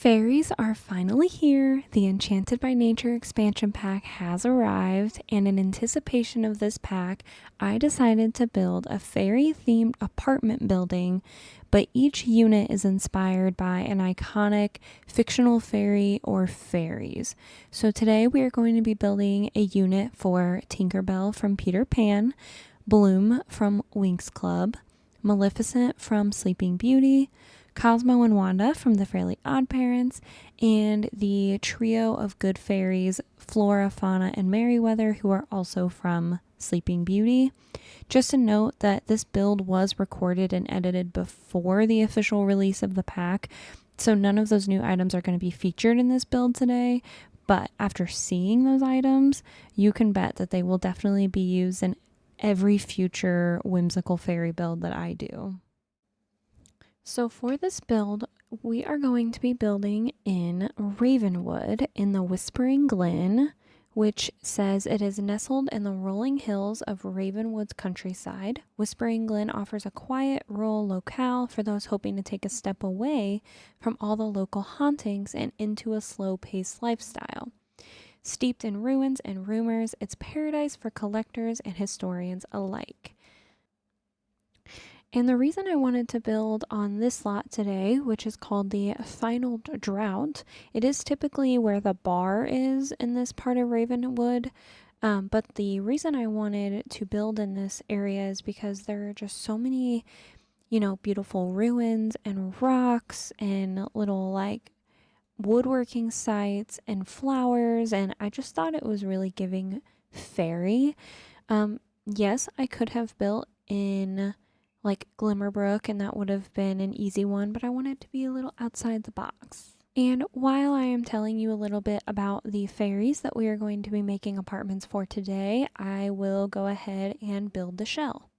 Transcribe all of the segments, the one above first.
Fairies are finally here. The Enchanted by Nature expansion pack has arrived, and in anticipation of this pack, I decided to build a fairy-themed apartment building, but each unit is inspired by an iconic fictional fairy or fairies. So today we are going to be building a unit for Tinkerbell from Peter Pan, Bloom from Winx Club, Maleficent from Sleeping Beauty, Cosmo and Wanda from the Fairly Odd Parents, and the trio of good fairies, Flora, Fauna, and Merryweather, who are also from Sleeping Beauty. Just a note that this build was recorded and edited before the official release of the pack, so none of those new items are going to be featured in this build today, but after seeing those items, you can bet that they will definitely be used in every future whimsical fairy build that I do. So for this build, we are going to be building in Ravenwood in the Whispering Glen, which says it is nestled in the rolling hills of Ravenwood's countryside. Whispering Glen offers a quiet, rural locale for those hoping to take a step away from all the local hauntings and into a slow-paced lifestyle. Steeped in ruins and rumors, it's paradise for collectors and historians alike. And the reason I wanted to build on this lot today, which is called the Final Drought, it is typically where the bar is in this part of Ravenwood, but the reason I wanted to build in this area is because there are just so many, beautiful ruins and rocks and little woodworking sites and flowers, and I just thought it was really giving fairy. Yes, I could have built in Glimmerbrook, and that would have been an easy one, but I wanted to be a little outside the box. And while I am telling you a little bit about the fairies that we are going to be making apartments for today, I will go ahead and build the shell.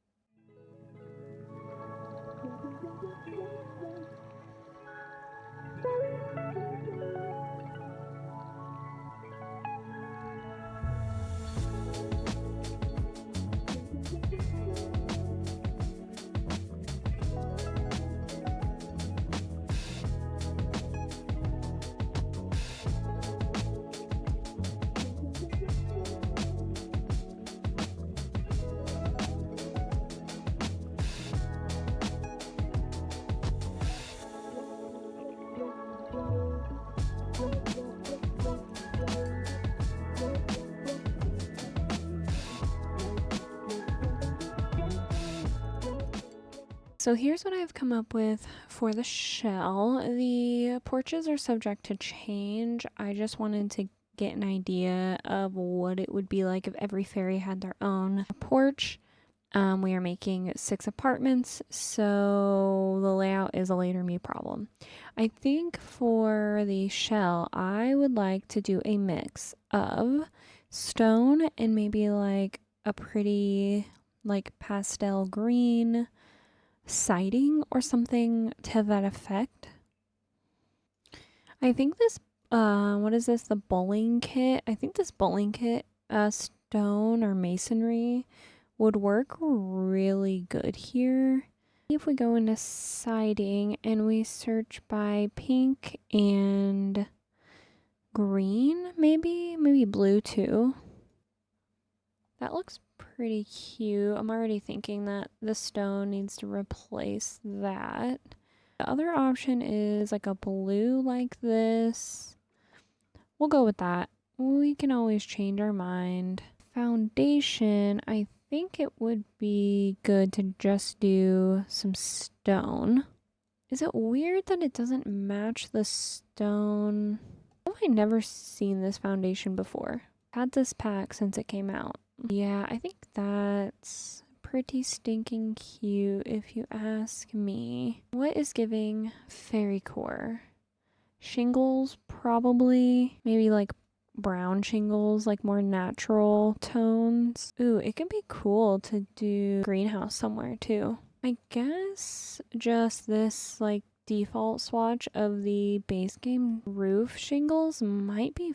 So here's what I've come up with for the shell. The porches are subject to change. I just wanted to get an idea of what it would be like if every fairy had their own porch. We are making 6 apartments, so the layout is a later me problem. I think for the shell, I would like to do a mix of stone and maybe a pretty pastel green siding or something to that effect. I think this, what is this, the bowling kit? I think this bowling kit, stone or masonry would work really good here. If we go into siding and we search by pink and green, maybe blue too. That looks pretty cute. I'm already thinking that the stone needs to replace that. The other option is a blue like this. We'll go with that. We can always change our mind. Foundation, I think it would be good to just do some stone. Is it weird that it doesn't match the stone? Have I never seen this foundation before? Had this pack since it came out. Yeah, I think that's pretty stinking cute if you ask me. What is giving fairy core? Shingles, probably. Maybe brown shingles, more natural tones. Ooh, it could be cool to do greenhouse somewhere too. I guess just this default swatch of the base game roof shingles might be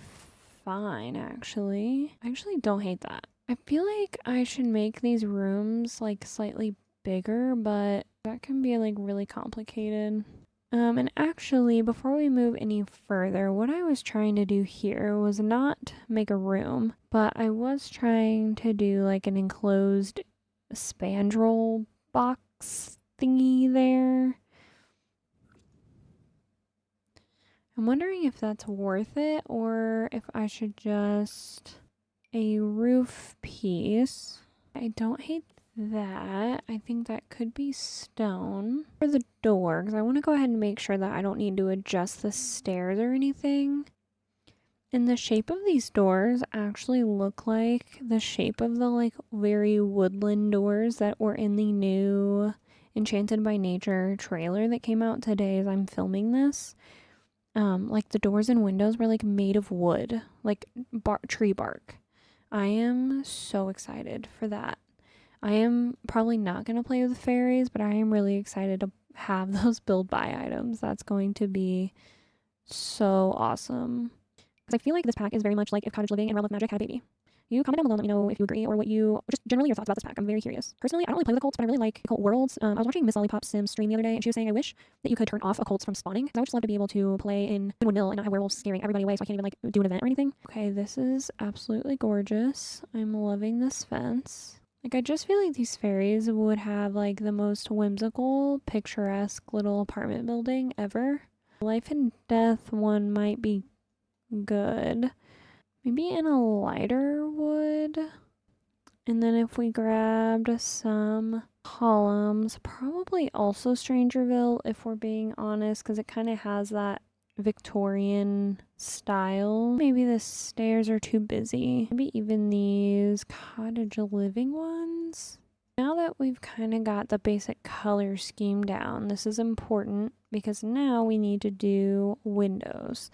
fine actually. I actually don't hate that. I feel like I should make these rooms slightly bigger, but that can be really complicated. And actually, before we move any further, what I was trying to do here was not make a room, but I was trying to do like an enclosed spandrel box thingy there. I'm wondering if that's worth it or if I should just a roof piece. I don't hate that. I think that could be stone. For the door, because I want to go ahead and make sure that I don't need to adjust the stairs or anything. And the shape of these doors actually look like the shape of the like very woodland doors that were in the new Enchanted by Nature trailer that came out today as I'm filming this. Like the doors and windows were like made of wood, like tree bark. I am so excited for that. I am probably not going to play with the fairies, but I am really excited to have those build buy items. That's going to be so awesome. Because I feel like this pack is very much like if Cottage Living and Realm of Magic had a baby. You comment down below and let me know if you agree or what you, just generally your thoughts about this pack. I'm very curious. Personally, I don't really play with occults, but I really like occult worlds. I was watching MissLollyPop Sims stream the other day, and she was saying, I wish that you could turn off occults from spawning. I would just love to be able to play in Windmill and not have werewolves scaring everybody away, so I can't even like do an event or anything. Okay, this is absolutely gorgeous. I'm loving this fence. Like, I just feel like these fairies would have like the most whimsical, picturesque little apartment building ever. Life and Death one might be good. Maybe in a lighter wood. And then if we grabbed some columns, probably also Strangerville if we're being honest, because it kind of has that Victorian style. Maybe the stairs are too busy. Maybe even these cottage living ones. Now that we've kind of got the basic color scheme down, this is important because now we need to do windows.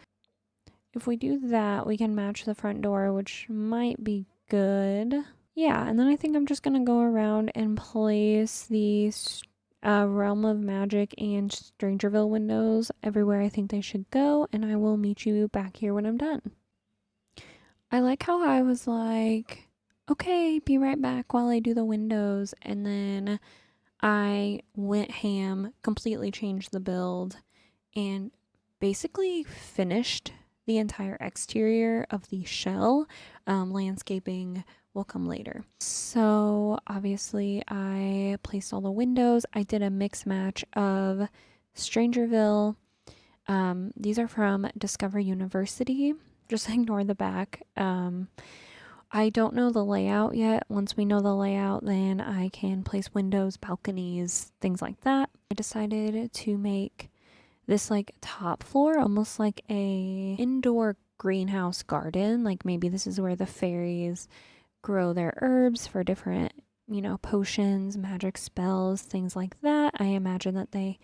If we do that, we can match the front door, which might be good. Yeah, and then I think I'm just going to go around and place these Realm of Magic and Strangerville windows everywhere I think they should go, and I will meet you back here when I'm done. I like how I was like, okay, be right back while I do the windows, and then I went ham, completely changed the build, and basically finished the entire exterior of the shell. Landscaping will come later. So obviously I placed all the windows. I did a mix match of Strangerville. These are from Discover University. Just ignore the back. I don't know the layout yet. Once we know the layout, then I can place windows, balconies, things like that. I decided to make this like top floor almost like a indoor greenhouse garden. Like maybe this is where the fairies grow their herbs for different, potions, magic spells, things like that. I imagine that they,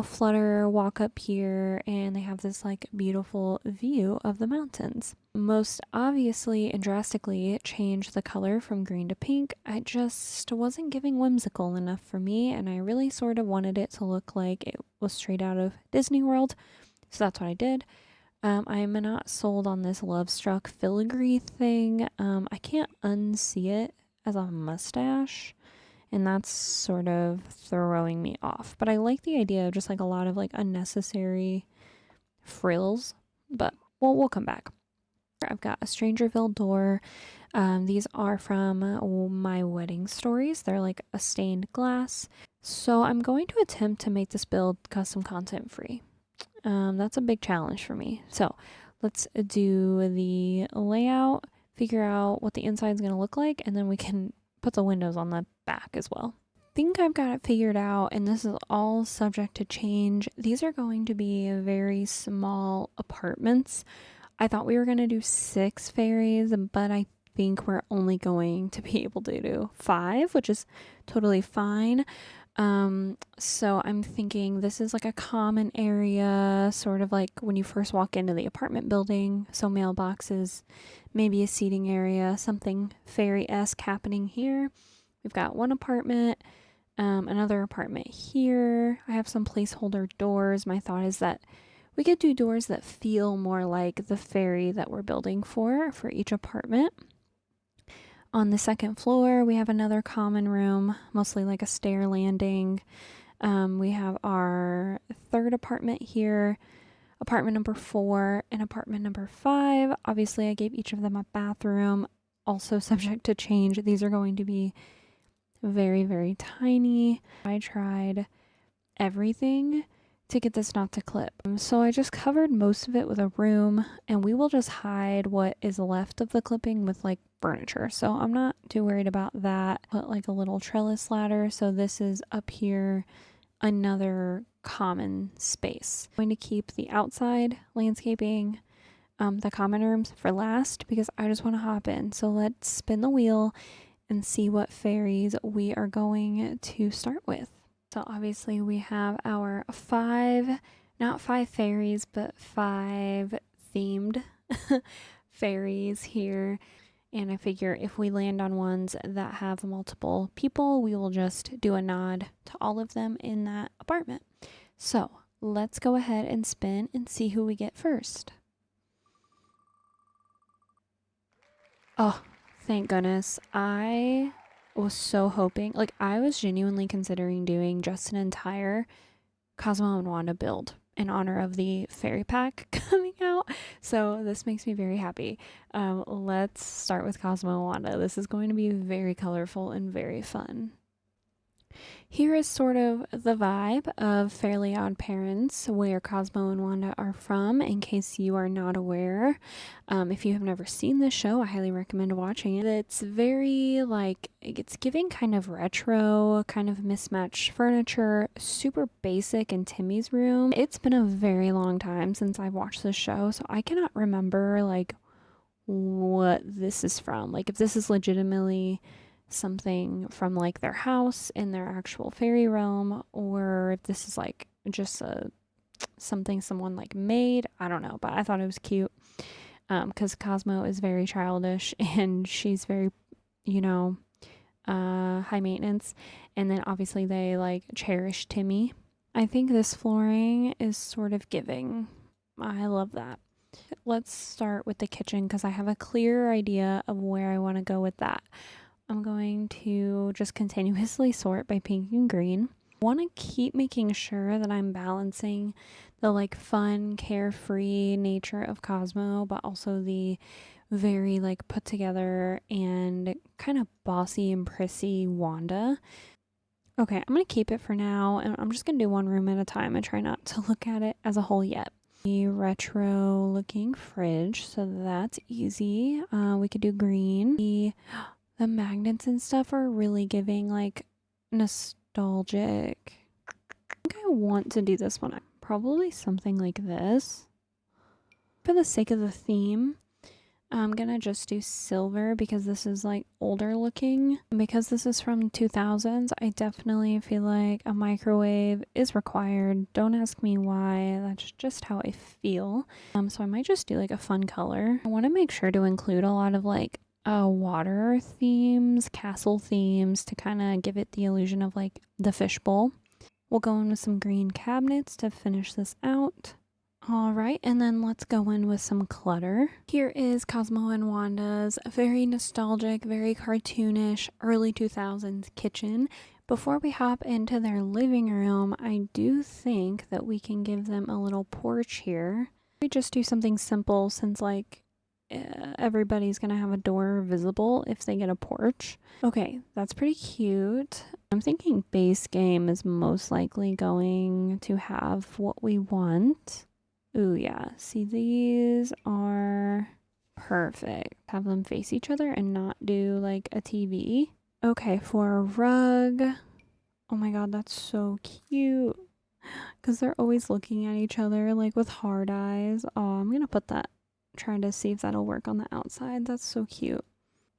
flutter, walk up here, and they have this like beautiful view of the mountains. Most obviously and drastically changed the color from green to pink. I just wasn't giving whimsical enough for me, and I really sort of wanted it to look like it was straight out of Disney World. So that's what I did. I'm not sold on this Love Struck filigree thing. I can't unsee it as a mustache, and that's sort of throwing me off. But I like the idea of just like a lot of like unnecessary frills, but we'll come back. I've got a Strangerville door. These are from My Wedding Stories. They're like a stained glass. So I'm going to attempt to make this build custom content free. That's a big challenge for me. So let's do the layout, figure out what the inside is going to look like, and then we can put the windows on the back as well. I think I've got it figured out, and this is all subject to change. These are going to be very small apartments. I thought we were going to do 6 fairies, but I think we're only going to be able to do 5, which is totally fine. So I'm thinking this is like a common area, sort of like when you first walk into the apartment building. So mailboxes, maybe a seating area, something fairy-esque happening here. We've got one apartment, another apartment here. I have some placeholder doors. My thought is that we could do doors that feel more like the fairy that we're building for each apartment. On the second floor, we have another common room, mostly like a stair landing. We have our third apartment here, apartment number 4 and apartment number 5. Obviously, I gave each of them a bathroom, also subject to change. These are going to be very, very tiny. I tried everything to get this not to clip. So I just covered most of it with a broom, and we will just hide what is left of the clipping with like furniture. So I'm not too worried about that. Put like a little trellis ladder. So this is up here, another common space. I'm going to keep the outside landscaping, the common rooms for last because I just want to hop in. So let's spin the wheel and see what fairies we are going to start with. So obviously we have our 5, not 5 fairies, but 5 themed fairies here. And I figure if we land on ones that have multiple people, we will just do a nod to all of them in that apartment. So let's go ahead and spin and see who we get first. Oh, thank goodness. I was so hoping, like I was genuinely considering doing just an entire Cosmo and Wanda build in honor of the fairy pack coming out. So this makes me very happy. Let's start with Cosmo and Wanda. This is going to be very colorful and very fun. Here is sort of the vibe of Fairly Odd Parents, where Cosmo and Wanda are from, in case you are not aware. If you have never seen this show, I highly recommend watching it. It's very, like, it's giving kind of retro, kind of mismatched furniture, super basic in Timmy's room. It's been a very long time since I've watched this show, so I cannot remember, like, what this is from. Like, if this is legitimately something from like their house in their actual fairy realm, or if this is like just something someone like made. I don't know, but I thought it was cute because Cosmo is very childish and she's very, you know, high maintenance, and then obviously they like cherish Timmy. I think this flooring is sort of giving. I love that. Let's start with the kitchen because I have a clear idea of where I want to go with that. I'm going to just continuously sort by pink and green. I want to keep making sure that I'm balancing the like fun, carefree nature of Cosmo, but also the very like put together and kind of bossy and prissy Wanda. Okay, I'm going to keep it for now, and I'm just going to do one room at a time and try not to look at it as a whole yet. The retro looking fridge, so that's easy. We could do green. The magnets and stuff are really giving like nostalgic. I think I want to do this one. Probably something like this. For the sake of the theme, I'm gonna just do silver because this is like older looking. Because this is from 2000s, I definitely feel like a microwave is required. Don't ask me why, that's just how I feel. So I might just do like a fun color. I want to make sure to include a lot of like water themes, castle themes to kind of give it the illusion of like the fishbowl. We'll go in with some green cabinets to finish this out. All right, and then let's go in with some clutter. Here is Cosmo and Wanda's very nostalgic, very cartoonish early 2000s kitchen. Before we hop into their living room, I do think that we can give them a little porch here. We just do something simple since like everybody's gonna have a door visible if they get a porch. Okay, that's pretty cute. I'm thinking base game is most likely going to have what we want. Ooh, yeah. See, these are perfect. Have them face each other and not do like a TV. Okay, for a rug. Oh my god, that's so cute. Because they're always looking at each other like with hard eyes. Oh, I'm gonna put that. Trying to see if that'll work on the outside. That's so cute.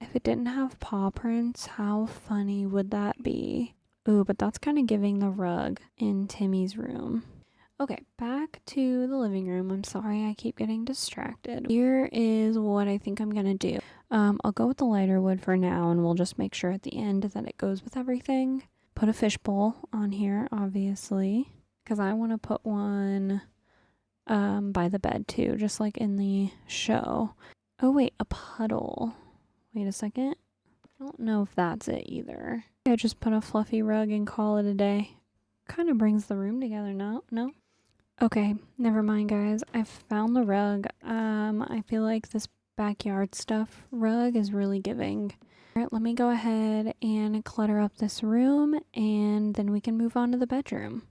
If it didn't have paw prints, how funny would that be? Ooh, but that's kind of giving the rug in Timmy's room. Okay, back to the living room. I'm sorry, I keep getting distracted. Here is what I think I'm gonna do. I'll go with the lighter wood for now, and we'll just make sure at the end that it goes with everything. Put a fishbowl on here, obviously, because I want to put one by the bed too, just like in the show. Oh wait, a puddle. Wait a second. I don't know if that's it either. I just put a fluffy rug and call it a day. kind of brings the room together. No? Okay, never mind, guys. I found the rug. I feel like this backyard stuff rug is really giving. All right, let me go ahead and clutter up this room, and then we can move on to the bedroom.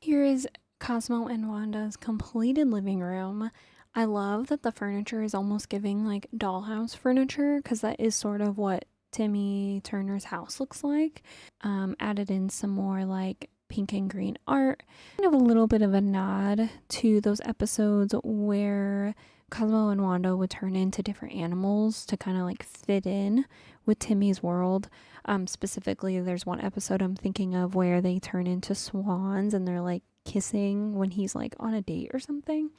Here is Cosmo and Wanda's completed living room. I love that the furniture is almost giving like dollhouse furniture, because that is sort of what Timmy Turner's house looks like. Added in some more like pink and green art. Kind of a little bit of a nod to those episodes where Cosmo and Wanda would turn into different animals to kind of like fit in with Timmy's world. Specifically, there's one episode I'm thinking of where they turn into swans and they're like kissing when he's like on a date or something.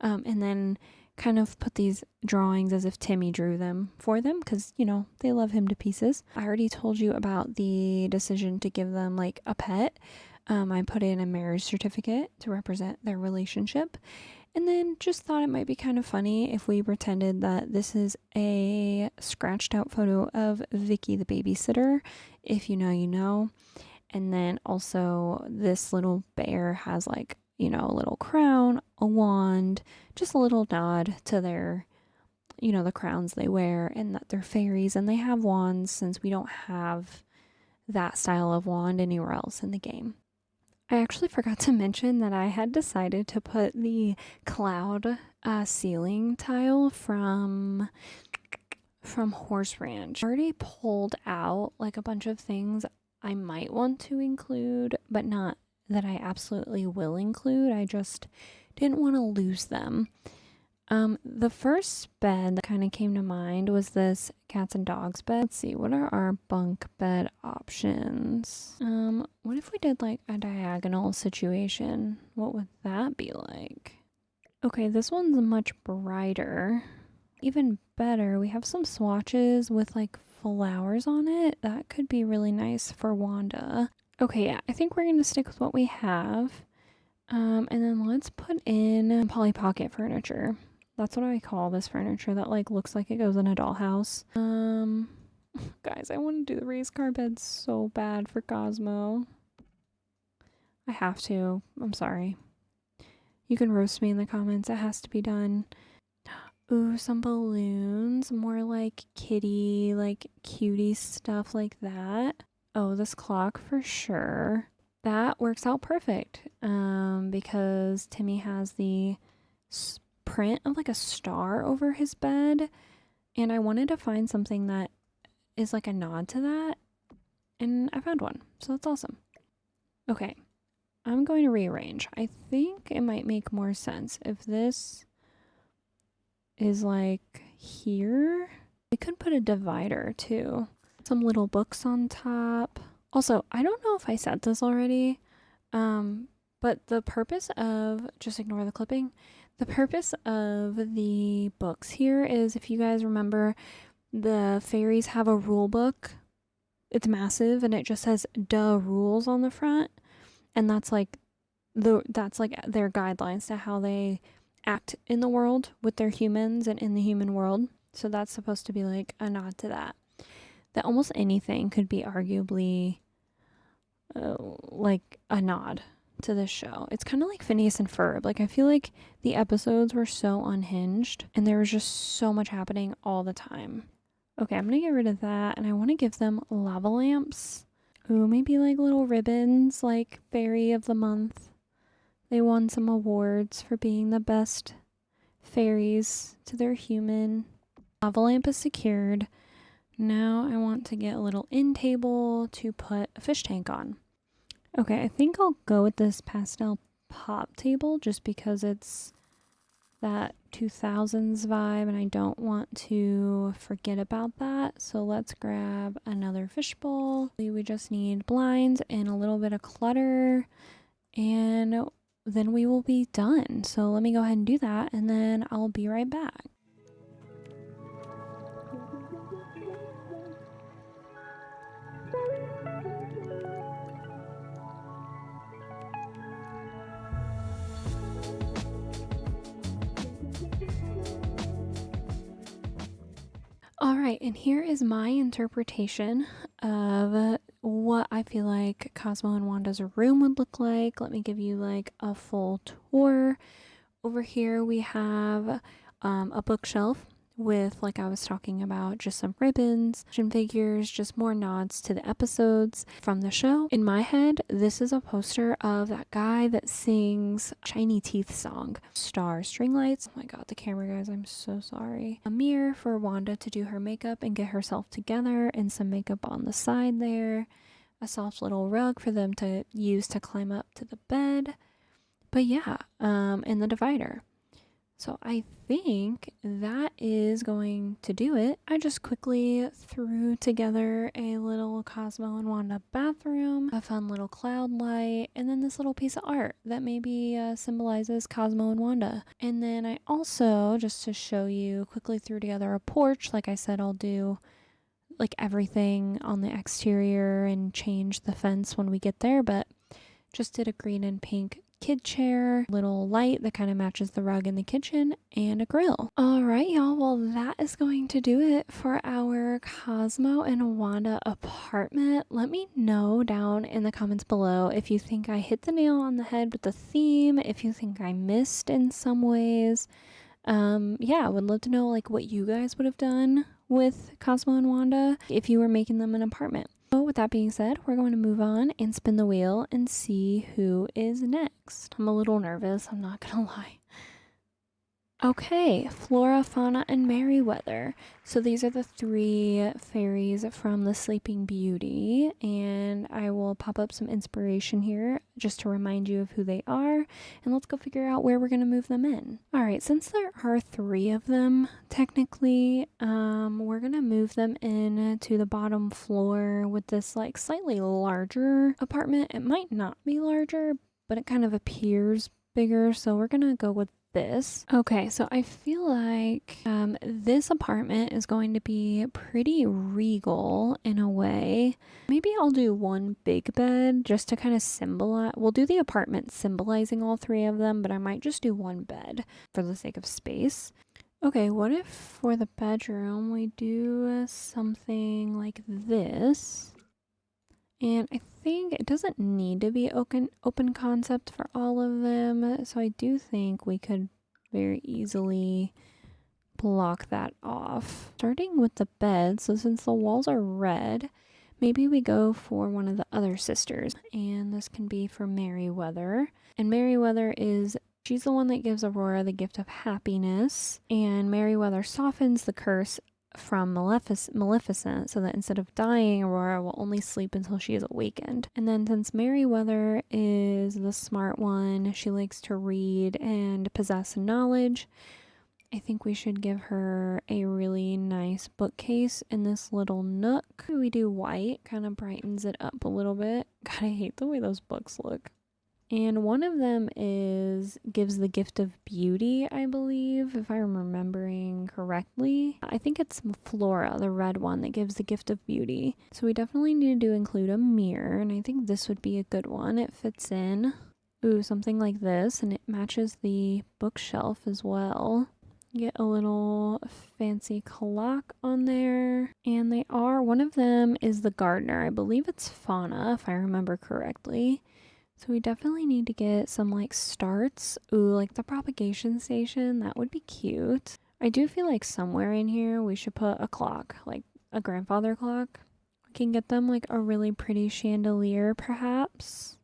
And then kind of put these drawings as if Timmy drew them for them, because, you know, they love him to pieces. I already told you about the decision to give them like a pet. I put in a marriage certificate to represent their relationship. And then just thought it might be kind of funny if we pretended that this is a scratched out photo of Vicky the babysitter. If you know, you know. And then also this little bear has like, you know, a little crown, a wand, just a little nod to their, you know, the crowns they wear, and that they're fairies and they have wands, since we don't have that style of wand anywhere else in the game. I actually forgot to mention that I had decided to put the cloud ceiling tile from Horse Ranch. I already pulled out like a bunch of things I might want to include, but not that I absolutely will include. I just didn't want to lose them. The first bed that kind of came to mind was this cats and dogs bed. Let's see, what are our bunk bed options? What if we did like a diagonal situation? What would that be like? Okay, this one's much brighter. Even better, we have some swatches with like flowers on it. That could be really nice for Wanda. Okay, yeah, I think we're gonna stick with what we have. And then let's put in Polly Pocket furniture. That's what I call this furniture that like looks like it goes in a dollhouse. Guys, I want to do the raised car bed so bad for Cosmo. I have to. I'm sorry. You can roast me in the comments. It has to be done. Ooh, some balloons. More like kitty, like cutie stuff like that. Oh, this clock for sure. That works out perfect. Because Timmy has the print of like a star over his bed, and I wanted to find something that is like a nod to that, and I found one, so that's awesome. Okay, I'm going to rearrange. I think it might make more sense if this is like here. I could put a divider too, some little books on top. Also, I don't know if I said this already, but the purpose of, just ignore the clipping, the purpose of the books here is, if you guys remember, the fairies have a rule book. It's massive and it just says "duh rules" on the front, and that's like their guidelines to how they act in the world with their humans and in the human world. So that's supposed to be like a nod to that. That almost anything could be arguably like a nod to this show. It's kind of like Phineas and Ferb. Like, I feel like the episodes were so unhinged and there was just so much happening all the time. Okay, I'm gonna get rid of that, and I want to give them lava lamps. Ooh, maybe like little ribbons, like Fairy of the Month. They won some awards for being the best fairies to their human. Lava lamp is secured. Now I want to get a little end table to put a fish tank on. Okay, I think I'll go with this pastel pop table just because it's that 2000s vibe and I don't want to forget about that. So let's grab another fishbowl. We just need blinds and a little bit of clutter, and then we will be done. So let me go ahead and do that, and then I'll be right back. All right, and here is my interpretation of what I feel like Cosmo and Wanda's room would look like. Let me give you like a full tour. Over here we have a bookshelf with, like I was talking about, just some ribbons, action figures, just more nods to the episodes from the show. In my head, this is a poster of that guy that sings Shiny Teeth song. Star string lights. Oh my god, the camera guys, I'm so sorry. A mirror for Wanda to do her makeup and get herself together, and some makeup on the side there. A soft little rug for them to use to climb up to the bed. But yeah, and the divider. So I think that is going to do it. I just quickly threw together a little Cosmo and Wanda bathroom, a fun little cloud light, and then this little piece of art that maybe symbolizes Cosmo and Wanda. And then I also, just to show you, quickly threw together a porch. Like I said, I'll do like everything on the exterior and change the fence when we get there, but just did a green and pink kid chair, little light that kind of matches the rug in the kitchen, and a grill. All right, y'all. Well, that is going to do it for our Cosmo and Wanda apartment. Let me know down in the comments below if you think I hit the nail on the head with the theme, if you think I missed in some ways. Yeah, I would love to know like what you guys would have done with Cosmo and Wanda if you were making them an apartment. So with that being said, we're going to move on and spin the wheel and see who is next. I'm a little nervous, I'm not gonna lie. Okay, Flora, Fauna, and Merryweather. So these are the three fairies from the Sleeping Beauty, and I will pop up some inspiration here just to remind you of who they are, and let's go figure out where we're going to move them in. All right, since there are three of them, technically, we're going to move them in to the bottom floor with this like slightly larger apartment. It might not be larger, but it kind of appears bigger, so we're going to go with this. Okay, so I feel like this apartment is going to be pretty regal in a way. Maybe I'll do one big bed just to kind of symbolize. We'll do the apartment symbolizing all three of them, but I might just do one bed for the sake of space. Okay, what if for the bedroom we do something like this? And I think it doesn't need to be open concept for all of them. So I do think we could very easily block that off. Starting with the bed, so since the walls are red, maybe we go for one of the other sisters. And this can be for Merryweather. And Merryweather she's the one that gives Aurora the gift of happiness. And Merryweather softens the curse from Maleficent, so that instead of dying, Aurora will only sleep until she is awakened. And then since Merryweather is the smart one, she likes to read and possess knowledge, I think we should give her a really nice bookcase in this little nook. We do white, kind of brightens it up a little bit. God, I hate the way those books look. And one of them gives the gift of beauty, I believe, if I'm remembering correctly. I think it's Flora, the red one, that gives the gift of beauty. So we definitely need to include a mirror, and I think this would be a good one. It fits in. Ooh, something like this, and it matches the bookshelf as well. Get a little fancy clock on there. And one of them is the gardener. I believe it's Fauna, if I remember correctly. So we definitely need to get some like starts. Ooh, like the propagation station. That would be cute. I do feel like somewhere in here we should put a clock, like a grandfather clock. We can get them like a really pretty chandelier perhaps.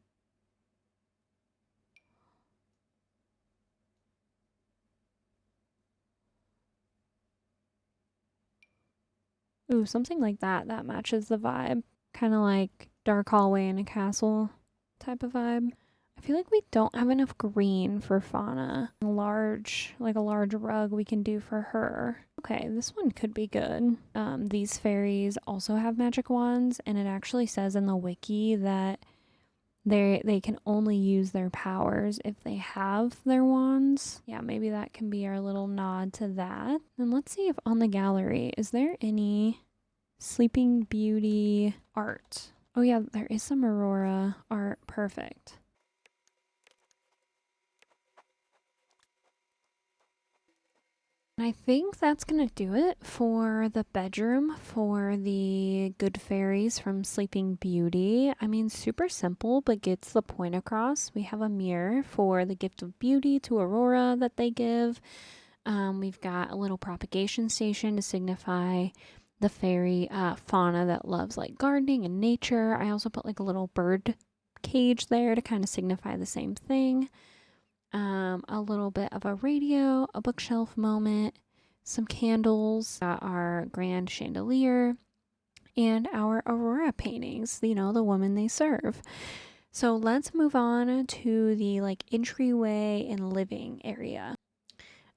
Ooh, something like that. That matches the vibe. Kind of like dark hallway in a castle type of vibe. I feel like we don't have enough green for Fauna. Like a large rug we can do for her. Okay, this one could be good. These fairies also have magic wands, and it actually says in the wiki that they can only use their powers if they have their wands. Yeah, maybe that can be our little nod to that. And let's see if on the gallery, is there any Sleeping Beauty art? Oh yeah, there is some Aurora art. Perfect. I think that's gonna do it for the bedroom for the good fairies from Sleeping Beauty. I mean, super simple, but gets the point across. We have a mirror for the gift of beauty to Aurora that they give. We've got a little propagation station to signify the fairy fauna that loves like gardening and nature. I also put like a little bird cage there to kind of signify the same thing. A little bit of a radio, a bookshelf moment, some candles, our grand chandelier, and our Aurora paintings, you know, the woman they serve. So let's move on to the like entryway and living area.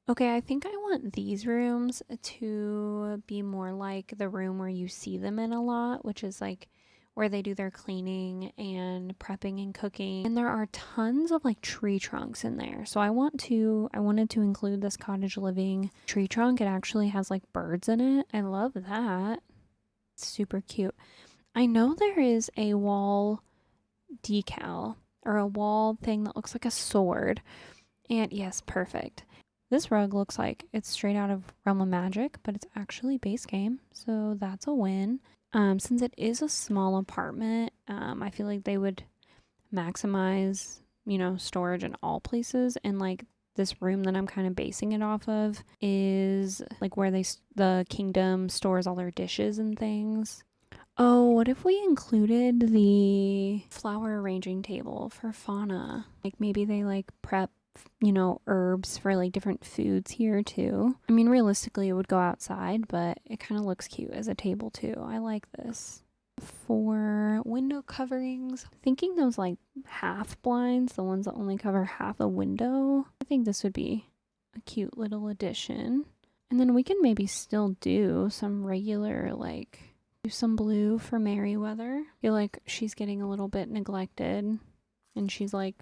Okay, I think I want these rooms to be more like the room where you see them in a lot, which is like where they do their cleaning and prepping and cooking. And there are tons of like tree trunks in there. So I wanted to include this cottage living tree trunk. It actually has like birds in it. I love that. It's super cute. I know there is a wall decal or a wall thing that looks like a sword. And yes, perfect. This rug looks like it's straight out of Realm of Magic, but it's actually base game. So that's a win. Since it is a small apartment, I feel like they would maximize, you know, storage in all places. And like this room that I'm kind of basing it off of is like where the kingdom stores all their dishes and things. Oh, what if we included the flower arranging table for fauna? Like maybe they like prep, you know, herbs for like different foods here too. I mean, realistically, it would go outside, but it kind of looks cute as a table too. I like this. For window coverings, thinking those like half blinds, the ones that only cover half a window, I think this would be a cute little addition. And then we can maybe still do some regular, like, do some blue for Merryweather. I feel like she's getting a little bit neglected, and she's like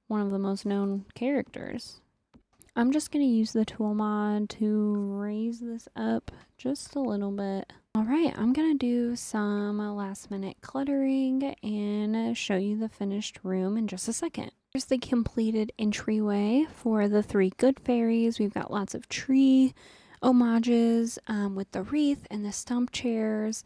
one of the most known characters. I'm just going to use the tool mod to raise this up just a little bit. All right, I'm going to do some last minute cluttering and show you the finished room in just a second. Here's the completed entryway for the three good fairies. We've got lots of tree homages with the wreath and the stump chairs.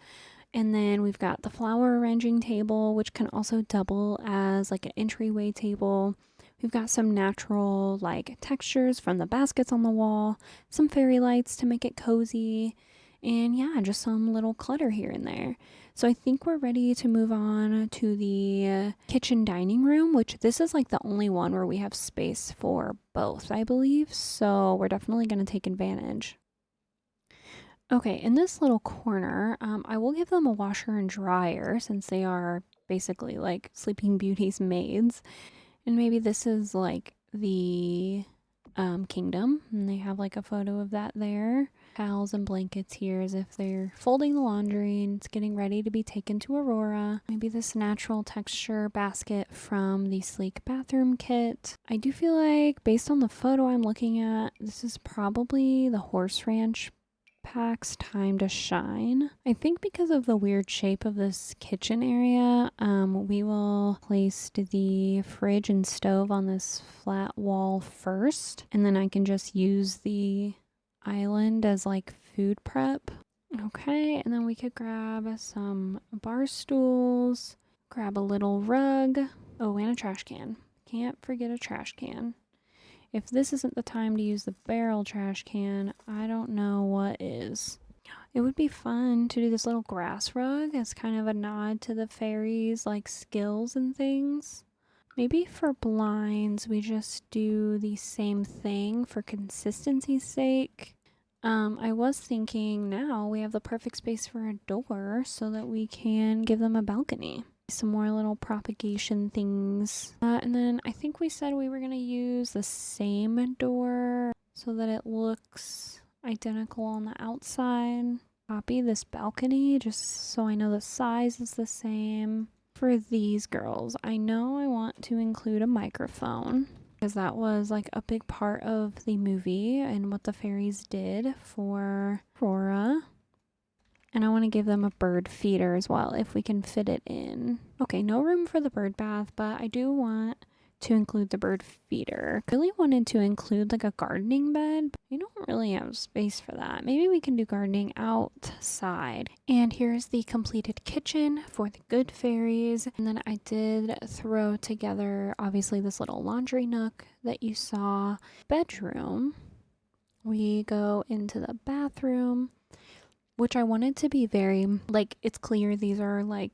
And then we've got the flower arranging table, which can also double as like an entryway table. We've got some natural like textures from the baskets on the wall, some fairy lights to make it cozy, and yeah, just some little clutter here and there. So I think we're ready to move on to the kitchen dining room, which this is like the only one where we have space for both, I believe. So we're definitely going to take advantage. Okay, in this little corner, I will give them a washer and dryer since they are basically like Sleeping Beauty's maids. And maybe this is like the kingdom, and they have like a photo of that there. Towels and blankets here as if they're folding the laundry and it's getting ready to be taken to Aurora. Maybe this natural texture basket from the sleek bathroom kit. I do feel like based on the photo I'm looking at, this is probably the horse ranch pack's time to shine. I think because of the weird shape of this kitchen area, we will place the fridge and stove on this flat wall first, and then I can just use the island as like food prep. Okay, and then we could grab some bar stools, grab a little rug. Oh, and a trash can. Can't forget a trash can. If this isn't the time to use the barrel trash can, I don't know what is. It would be fun to do this little grass rug as kind of a nod to the fairies' like skills and things. Maybe for blinds, we just do the same thing for consistency's sake. I was thinking now we have the perfect space for a door so that we can give them a balcony. Some more little propagation things. And then I think we said we were going to use the same door so that it looks identical on the outside. Copy this balcony just so I know the size is the same. For these girls, I know I want to include a microphone because that was like a big part of the movie and what the fairies did for Aurora. And I want to give them a bird feeder as well, if we can fit it in. Okay, no room for the bird bath, but I do want to include the bird feeder. I really wanted to include like a gardening bed, but we don't really have space for that. Maybe we can do gardening outside. And here's the completed kitchen for the good fairies. And then I did throw together obviously this little laundry nook that you saw. Bedroom. We go into the bathroom, which I wanted to be very like, it's clear these are like,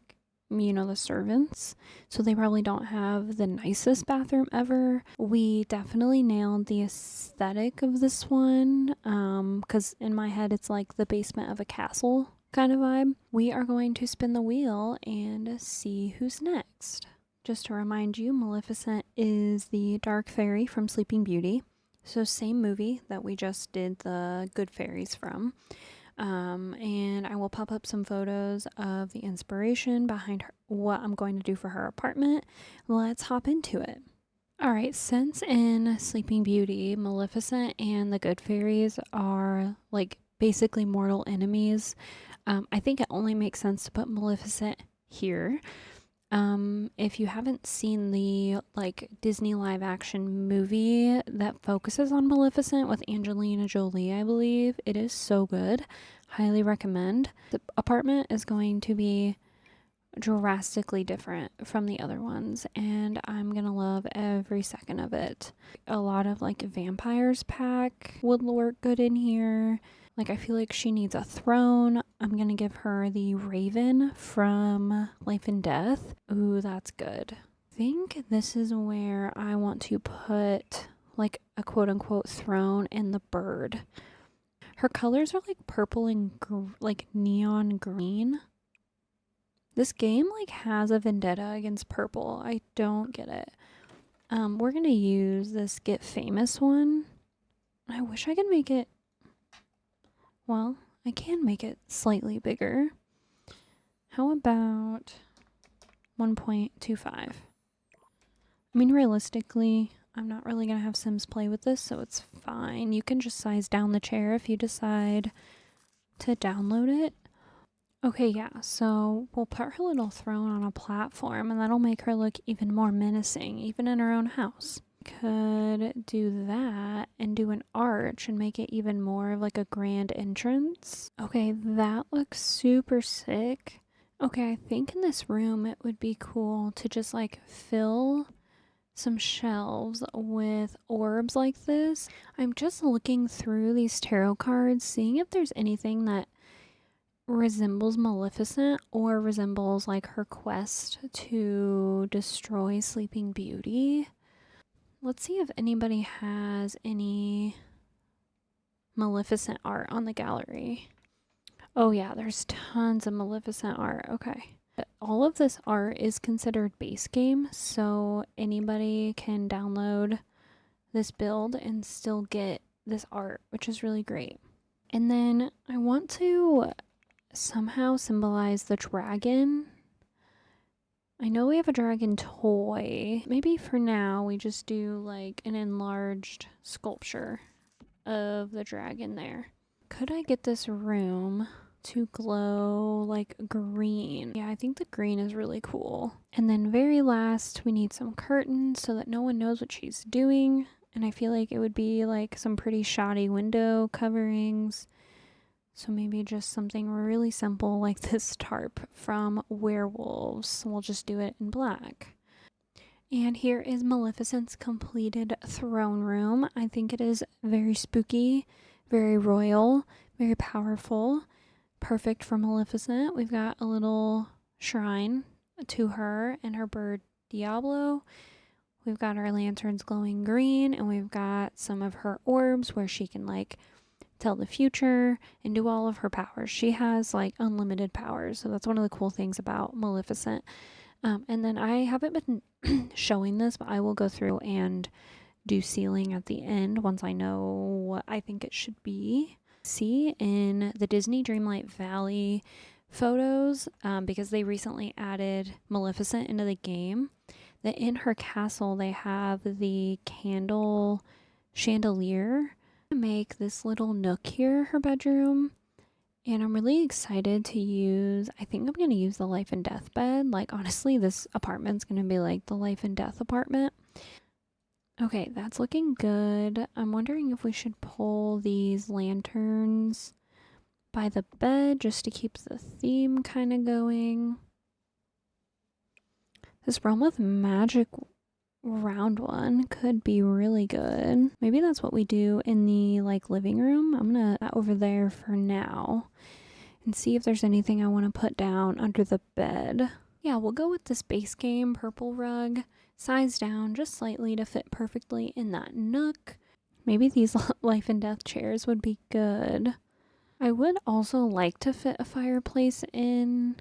you know, the servants, so they probably don't have the nicest bathroom ever. We definitely nailed the aesthetic of this one, because in my head it's like the basement of a castle kind of vibe. We are going to spin the wheel and see who's next. Just to remind you, Maleficent is the dark fairy from Sleeping Beauty, so same movie that we just did the good fairies from. And I will pop up some photos of the inspiration behind her, what I'm going to do for her apartment. Let's hop into it. Alright, since in Sleeping Beauty, Maleficent and the good fairies are like basically mortal enemies, I think it only makes sense to put Maleficent here. If you haven't seen the like Disney live action movie that focuses on Maleficent with Angelina Jolie, I believe, it is so good. Highly recommend. The apartment is going to be drastically different from the other ones, and I'm gonna love every second of it. A lot of like vampires pack would work good in here. Like, I feel like she needs a throne. I'm gonna give her the Raven from Life and Death. Ooh, that's good. I think this is where I want to put like a quote-unquote throne and the bird. Her colors are like purple and like neon green. This game like has a vendetta against purple. I don't get it. We're gonna use this Get Famous one. I wish I could make it, well, I can make it slightly bigger. How about 1.25? I mean, realistically, I'm not really going to have Sims play with this, so it's fine. You can just size down the chair if you decide to download it. Okay, yeah, so we'll put her little throne on a platform, and that'll make her look even more menacing, even in her own house. Could do that and do an arch and make it even more of like a grand entrance. Okay, that looks super sick. Okay, I think in this room it would be cool to just like fill some shelves with orbs like this. I'm just looking through these tarot cards, seeing if there's anything that resembles Maleficent or resembles like her quest to destroy Sleeping Beauty. Let's see if anybody has any Maleficent art on the gallery. Oh yeah, there's tons of Maleficent art. Okay. All of this art is considered base game, so anybody can download this build and still get this art, which is really great. And then I want to somehow symbolize the dragon. I know we have a dragon toy. Maybe for now we just do like an enlarged sculpture of the dragon there. Could I get this room to glow like green? Yeah, I think the green is really cool. And then very last, we need some curtains so that no one knows what she's doing. And I feel like it would be like some pretty shoddy window coverings. So maybe just something really simple like this tarp from Werewolves. We'll just do it in black. And here is Maleficent's completed throne room. I think it is very spooky, very royal, very powerful. Perfect for Maleficent. We've got a little shrine to her and her bird Diablo. We've got our lanterns glowing green, and we've got some of her orbs where she can like tell the future and do all of her powers. She has like unlimited powers, so that's one of the cool things about Maleficent. And then I haven't been showing this, but I will go through and do ceiling at the end once I know what I think it should be. See in the Disney Dreamlight Valley photos, because they recently added Maleficent into the game, that in her castle they have the candle chandelier. Make this little nook here her bedroom, and I'm really excited to use, I think I'm going to use the life and death bed. Like honestly, this apartment's going to be like the life and death apartment. Okay, that's looking good. I'm wondering if we should pull these lanterns by the bed just to keep the theme kind of going. This Realm of Magic round one could be really good. Maybe that's what we do in the like living room. I'm gonna put that over there for now and see if there's anything I want to put down under the bed. Yeah, we'll go with this base game purple rug, size down just slightly to fit perfectly in that nook. Maybe these life and death chairs would be good. I would also like to fit a fireplace in.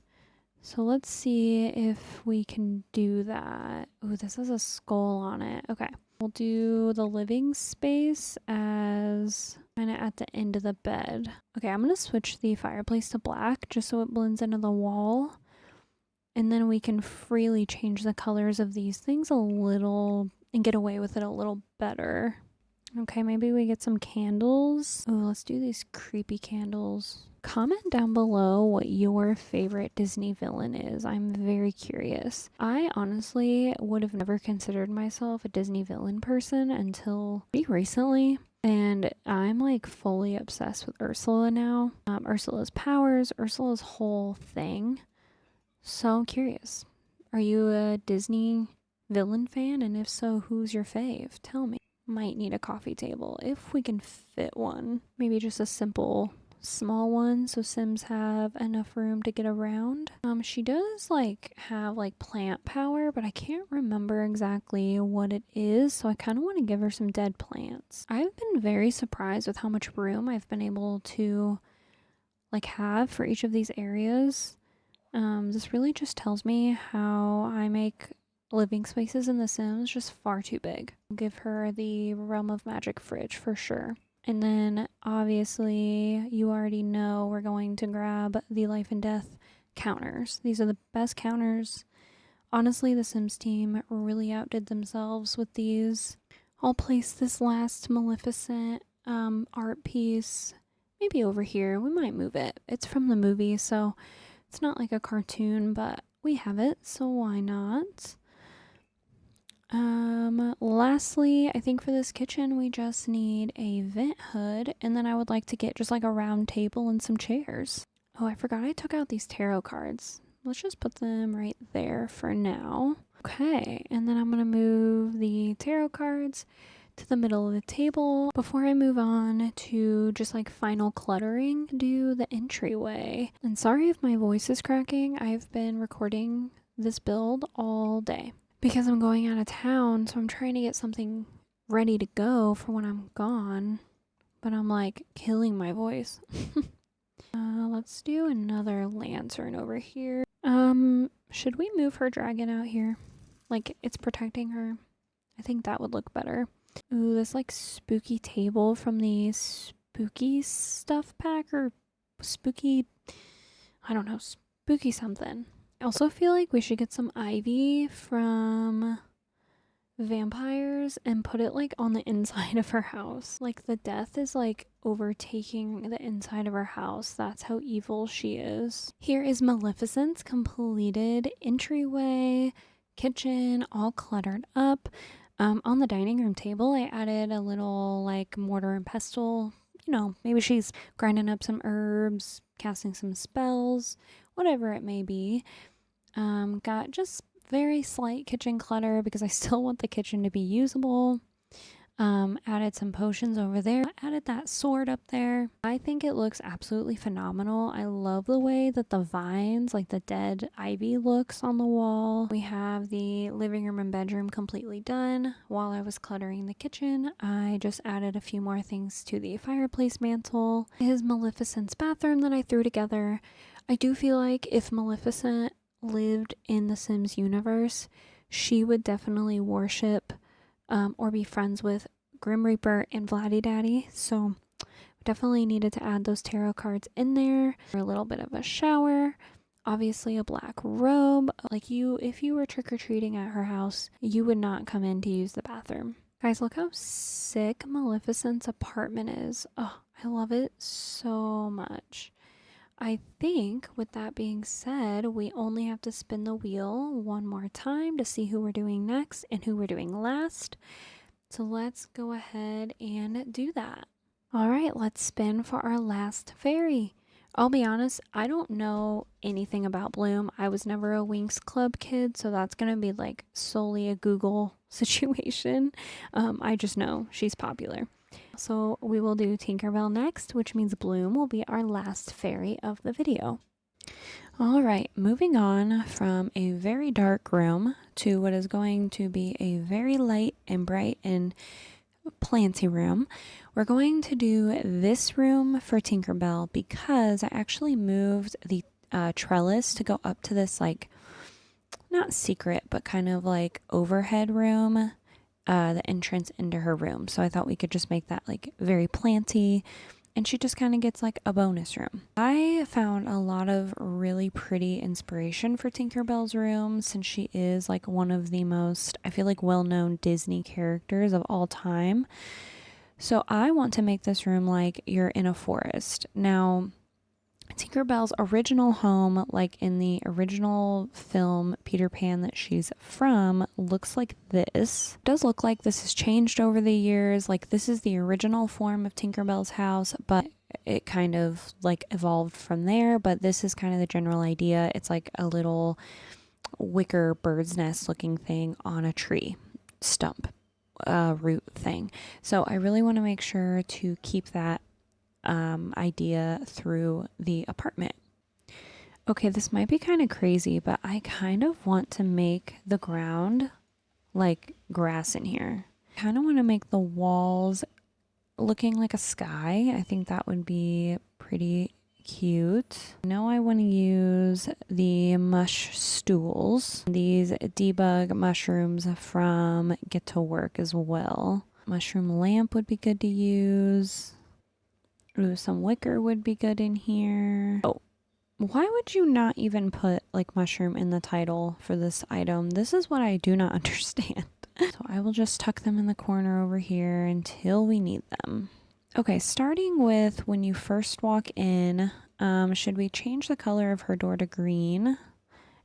So let's see if we can do that. Ooh, this has a skull on it. Okay. We'll do the living space as kind of at the end of the bed. Okay, I'm going to switch the fireplace to black just so it blends into the wall. And then we can freely change the colors of these things a little and get away with it a little better. Okay, maybe we get some candles. Oh, let's do these creepy candles. Comment down below what your favorite Disney villain is. I'm very curious. I honestly would have never considered myself a Disney villain person until pretty recently. And I'm like fully obsessed with Ursula now. Ursula's powers, Ursula's whole thing. So I'm curious. Are you a Disney villain fan? And if so, who's your fave? Tell me. Might need a coffee table if we can fit one. Maybe just a simple small one so Sims have enough room to get around. She does like have like plant power, but I can't remember exactly what it is, so I kind of want to give her some dead plants. I've been very surprised with how much room I've been able to like have for each of these areas. This really just tells me how I make living spaces in The Sims just far too big. I'll give her the Realm of Magic fridge for sure. And then obviously you already know we're going to grab the life and death counters. These are the best counters. Honestly, the Sims team really outdid themselves with these. I'll place this last Maleficent art piece maybe over here. We might move it. It's from the movie, so it's not like a cartoon, but we have it, so why not? Lastly, I think for this kitchen, we just need a vent hood, and then I would like to get just like a round table and some chairs. Oh, I forgot I took out these tarot cards. Let's just put them right there for now. Okay, and then I'm gonna move the tarot cards to the middle of the table. Before I move on to just like final cluttering, do the entryway. And sorry if my voice is cracking. I've been recording this build all day because I'm going out of town, so I'm trying to get something ready to go for when I'm gone, but I'm like killing my voice. Let's do another lantern over here. Should we move her dragon out here? Like it's protecting her. I think that would look better. Ooh, this like spooky table from the spooky stuff pack or spooky, I don't know, spooky something. I also feel like we should get some ivy from vampires and put it like on the inside of her house. Like the death is like overtaking the inside of her house. That's how evil she is. Here is Maleficent's completed entryway, kitchen, all cluttered up. On the dining room table, I added a little like mortar and pestle. You know, maybe she's grinding up some herbs, casting some spells, whatever it may be. Got just very slight kitchen clutter because I still want the kitchen to be usable. Added some potions over there. Added that sword up there. I think it looks absolutely phenomenal. I love the way that the vines, like the dead ivy, looks on the wall. We have the living room and bedroom completely done. While I was cluttering the kitchen, I just added a few more things to the fireplace mantle. His Maleficent's bathroom that I threw together. I do feel like if Maleficent lived in the Sims universe, she would definitely worship or be friends with Grim Reaper and Vladdy Daddy. So definitely needed to add those tarot cards in there. A little bit of a shower, obviously a black robe. Like if you were trick-or-treating at her house, you would not come in to use the bathroom. Guys, look how sick Maleficent's apartment is. Oh, I love it so much. I think with that being said, we only have to spin the wheel one more time to see who we're doing next and who we're doing last. So let's go ahead and do that. All right, let's spin for our last fairy. I'll be honest, I don't know anything about Bloom. I was never a Winx Club kid, so that's going to be like solely a Google situation. I just know she's popular. So we will do Tinkerbell next, which means Bloom will be our last fairy of the video. All right, moving on from a very dark room to what is going to be a very light and bright and planty room. We're going to do this room for Tinkerbell because I actually moved the trellis to go up to this, like, not secret, but kind of like overhead room, the entrance into her room. So I thought we could just make that like very planty, and she just kind of gets like a bonus room. I found a lot of really pretty inspiration for Tinkerbell's room since she is like one of the most, I feel like, well-known Disney characters of all time. So I want to make this room like you're in a forest. Now, Tinkerbell's original home, like in the original film Peter Pan that she's from, looks like this. It does look like this has changed over the years. Like, this is the original form of Tinkerbell's house, but it kind of like evolved from there. But this is kind of the general idea. It's like a little wicker bird's nest looking thing on a tree stump, root thing. So I really want to make sure to keep that idea through the apartment. Okay, this might be kind of crazy, but I kind of want to make the ground like grass in here. Kind of want to make the walls looking like a sky. I think that would be pretty cute. I know I want to use the mush stools, these debug mushrooms from Get to Work as well. Mushroom lamp would be good to use. Ooh, some wicker would be good in here. Oh, why would you not even put like mushroom in the title for this item? This is what I do not understand. So I will just tuck them in the corner over here until we need them. Okay, starting with when you first walk in, should we change the color of her door to green?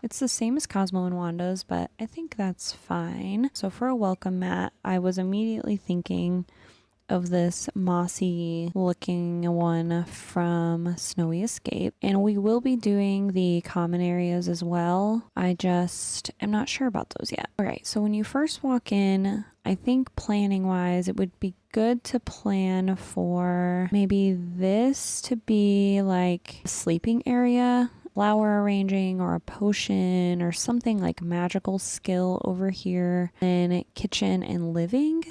It's the same as Cosmo and Wanda's, but I think that's fine. So for a welcome mat, I was immediately thinking of this mossy looking one from Snowy Escape, and we will be doing the common areas as well. I just am not sure about those yet. All right, so when you first walk in, I think planning wise it would be good to plan for maybe this to be like a sleeping area, flower arranging, or a potion or something like magical skill over here. Then kitchen and living.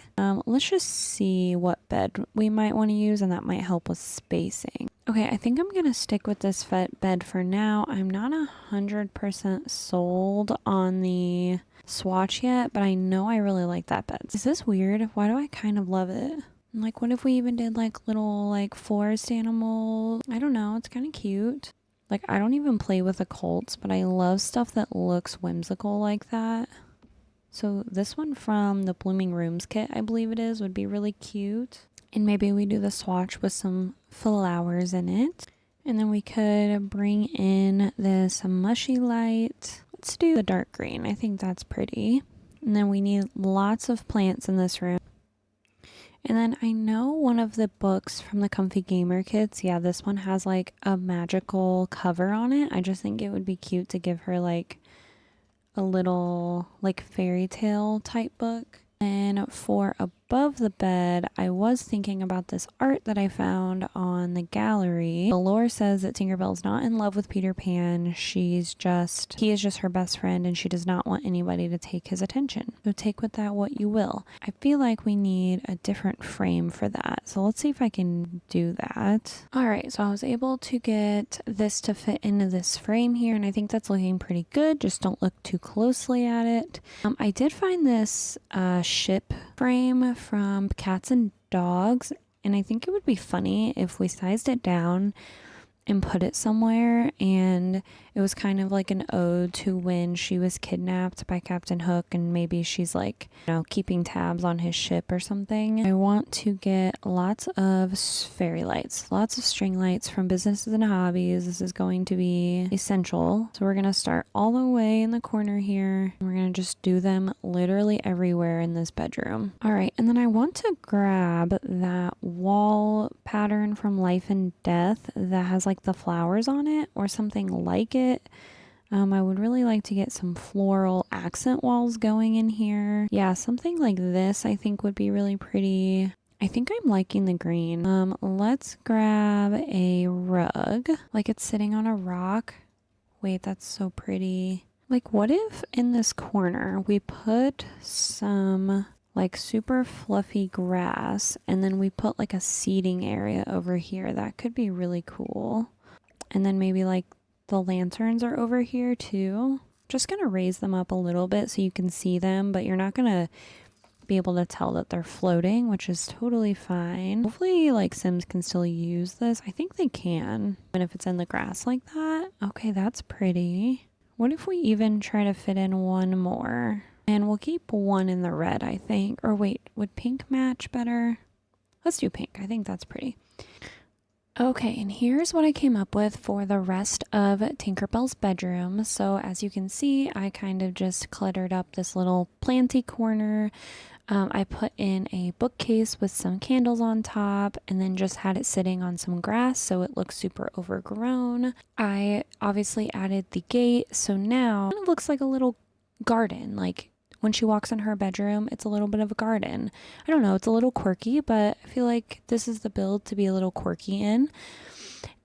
Let's just see what bed we might want to use, and that might help with spacing. Okay, I think I'm gonna stick with this bed for now. I'm not 100% sold on the swatch yet, but I know I really like that bed. Is this weird? Why do I kind of love it? Like, what if we even did like little like forest animals? I don't know, it's kind of cute. Like, I don't even play with occults, but I love stuff that looks whimsical like that. So this one from the Blooming Rooms kit, I believe it is, would be really cute. And maybe we do the swatch with some flowers in it. And then we could bring in this mushy light. Let's do the dark green. I think that's pretty. And then we need lots of plants in this room. And then I know one of the books from the Comfy Gamer kits, yeah, this one has like a magical cover on it. I just think it would be cute to give her like a little like fairy tale type book. And for above the bed, I was thinking about this art that I found on the gallery. The lore says that Tinkerbell's not in love with Peter Pan. He is just her best friend, and she does not want anybody to take his attention. So take with that what you will. I feel like we need a different frame for that. So let's see if I can do that. All right, so I was able to get this to fit into this frame here, and I think that's looking pretty good. Just don't look too closely at it. I did find this ship frame from Cats and Dogs, and I think it would be funny if we sized it down and put it somewhere, and it was kind of like an ode to when she was kidnapped by Captain Hook, and maybe she's like, you know, keeping tabs on his ship or something. I want to get lots of fairy lights, lots of string lights from Businesses and Hobbies. This is going to be essential. So we're going to start all the way in the corner here. We're going to just do them literally everywhere in this bedroom. All right, and then I want to grab that wall pattern from Life and Death that has like the flowers on it or something like it. I would really like to get some floral accent walls going in here. Yeah, something like this I think would be really pretty. I think I'm liking the green. Let's grab a rug, like it's sitting on a rock. Wait, that's so pretty. Like, what if in this corner we put some like super fluffy grass, and then we put like a seating area over here? That could be really cool. And then maybe like the lanterns are over here too. Just gonna raise them up a little bit so you can see them, but you're not gonna be able to tell that they're floating, which is totally fine. Hopefully like Sims can still use this. I think they can. And if it's in the grass like that, okay, that's pretty. What if we even try to fit in one more? And we'll keep one in the red, I think. Or wait, would pink match better? Let's do pink. I think that's pretty. Okay, and here's what I came up with for the rest of Tinkerbell's bedroom. So as you can see, I kind of just cluttered up this little planty corner. I put in a bookcase with some candles on top, and then just had it sitting on some grass so it looks super overgrown. I obviously added the gate, so now it looks like a little garden. Like when she walks in her bedroom, it's a little bit of a garden. I don't know, it's a little quirky, but I feel like this is the build to be a little quirky in.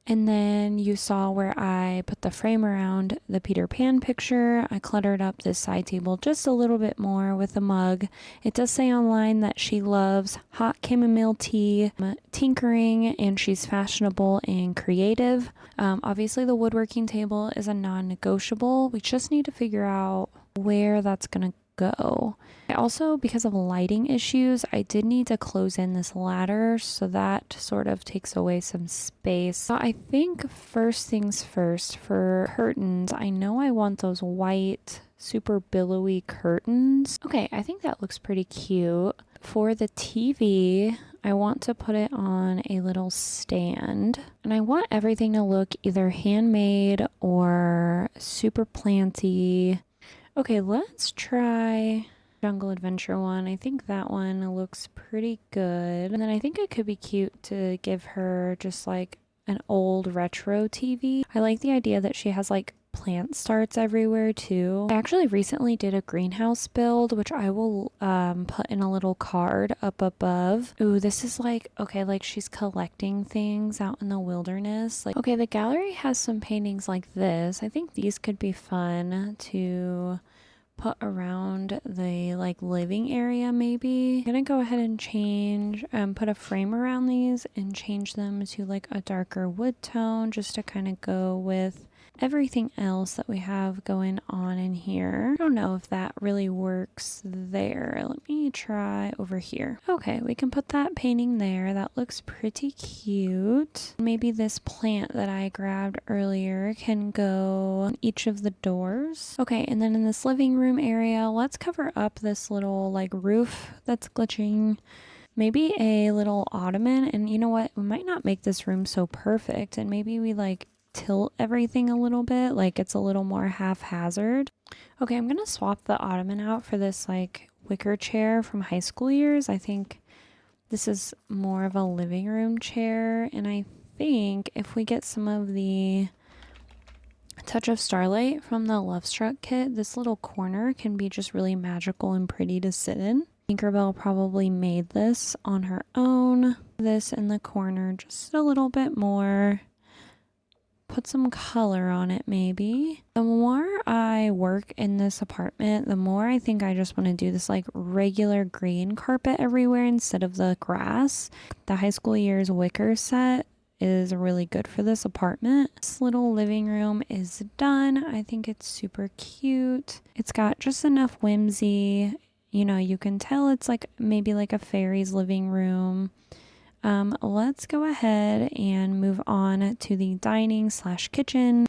And then you saw where I put the frame around the Peter Pan picture. I cluttered up this side table just a little bit more with a mug. It does say online that she loves hot chamomile tea, tinkering, and she's fashionable and creative. Obviously the woodworking table is a non-negotiable. We just need to figure out where that's gonna go. I also, because of lighting issues, I did need to close in this ladder, so that sort of takes away some space. So I think first things first, for curtains, I know I want those white, super billowy curtains. Okay, I think that looks pretty cute. For the TV, I want to put it on a little stand, and I want everything to look either handmade or super planty. Okay, let's try Jungle Adventure one. I think that one looks pretty good. And then I think it could be cute to give her just like an old retro TV. I like the idea that she has like plant starts everywhere too. I actually recently did a greenhouse build, which I will put in a little card up above. Ooh, this is like, okay, like she's collecting things out in the wilderness. Like, okay, the gallery has some paintings like this. I think these could be fun to put around the like living area maybe. I'm gonna go ahead and change, put a frame around these and change them to like a darker wood tone just to kind of go with everything else that we have going on in here. I don't know if that really works there. Let me try over here. Okay, we can put that painting there. That looks pretty cute. Maybe this plant that I grabbed earlier can go on each of the doors. Okay, and then in this living room area, let's cover up this little like roof that's glitching. Maybe a little ottoman, and you know what? We might not make this room so perfect, and maybe we like tilt everything a little bit, like it's a little more haphazard. Okay, I'm gonna swap the ottoman out for this like wicker chair from high school years. I think this is more of a living room chair, and I think if we get some of the Touch of Starlight from the Love Struck kit, this little corner can be just really magical and pretty to sit in. Tinkerbell probably made this on her own. This in the corner just a little bit more. Put some color on it maybe. The more I work in this apartment, the more I think I just want to do this like regular green carpet everywhere instead of the grass. The high school years wicker set is really good for this apartment. This little living room is done. I think it's super cute. It's got just enough whimsy. You know, you can tell it's like maybe like a fairy's living room. let's go ahead and move on to the dining slash kitchen.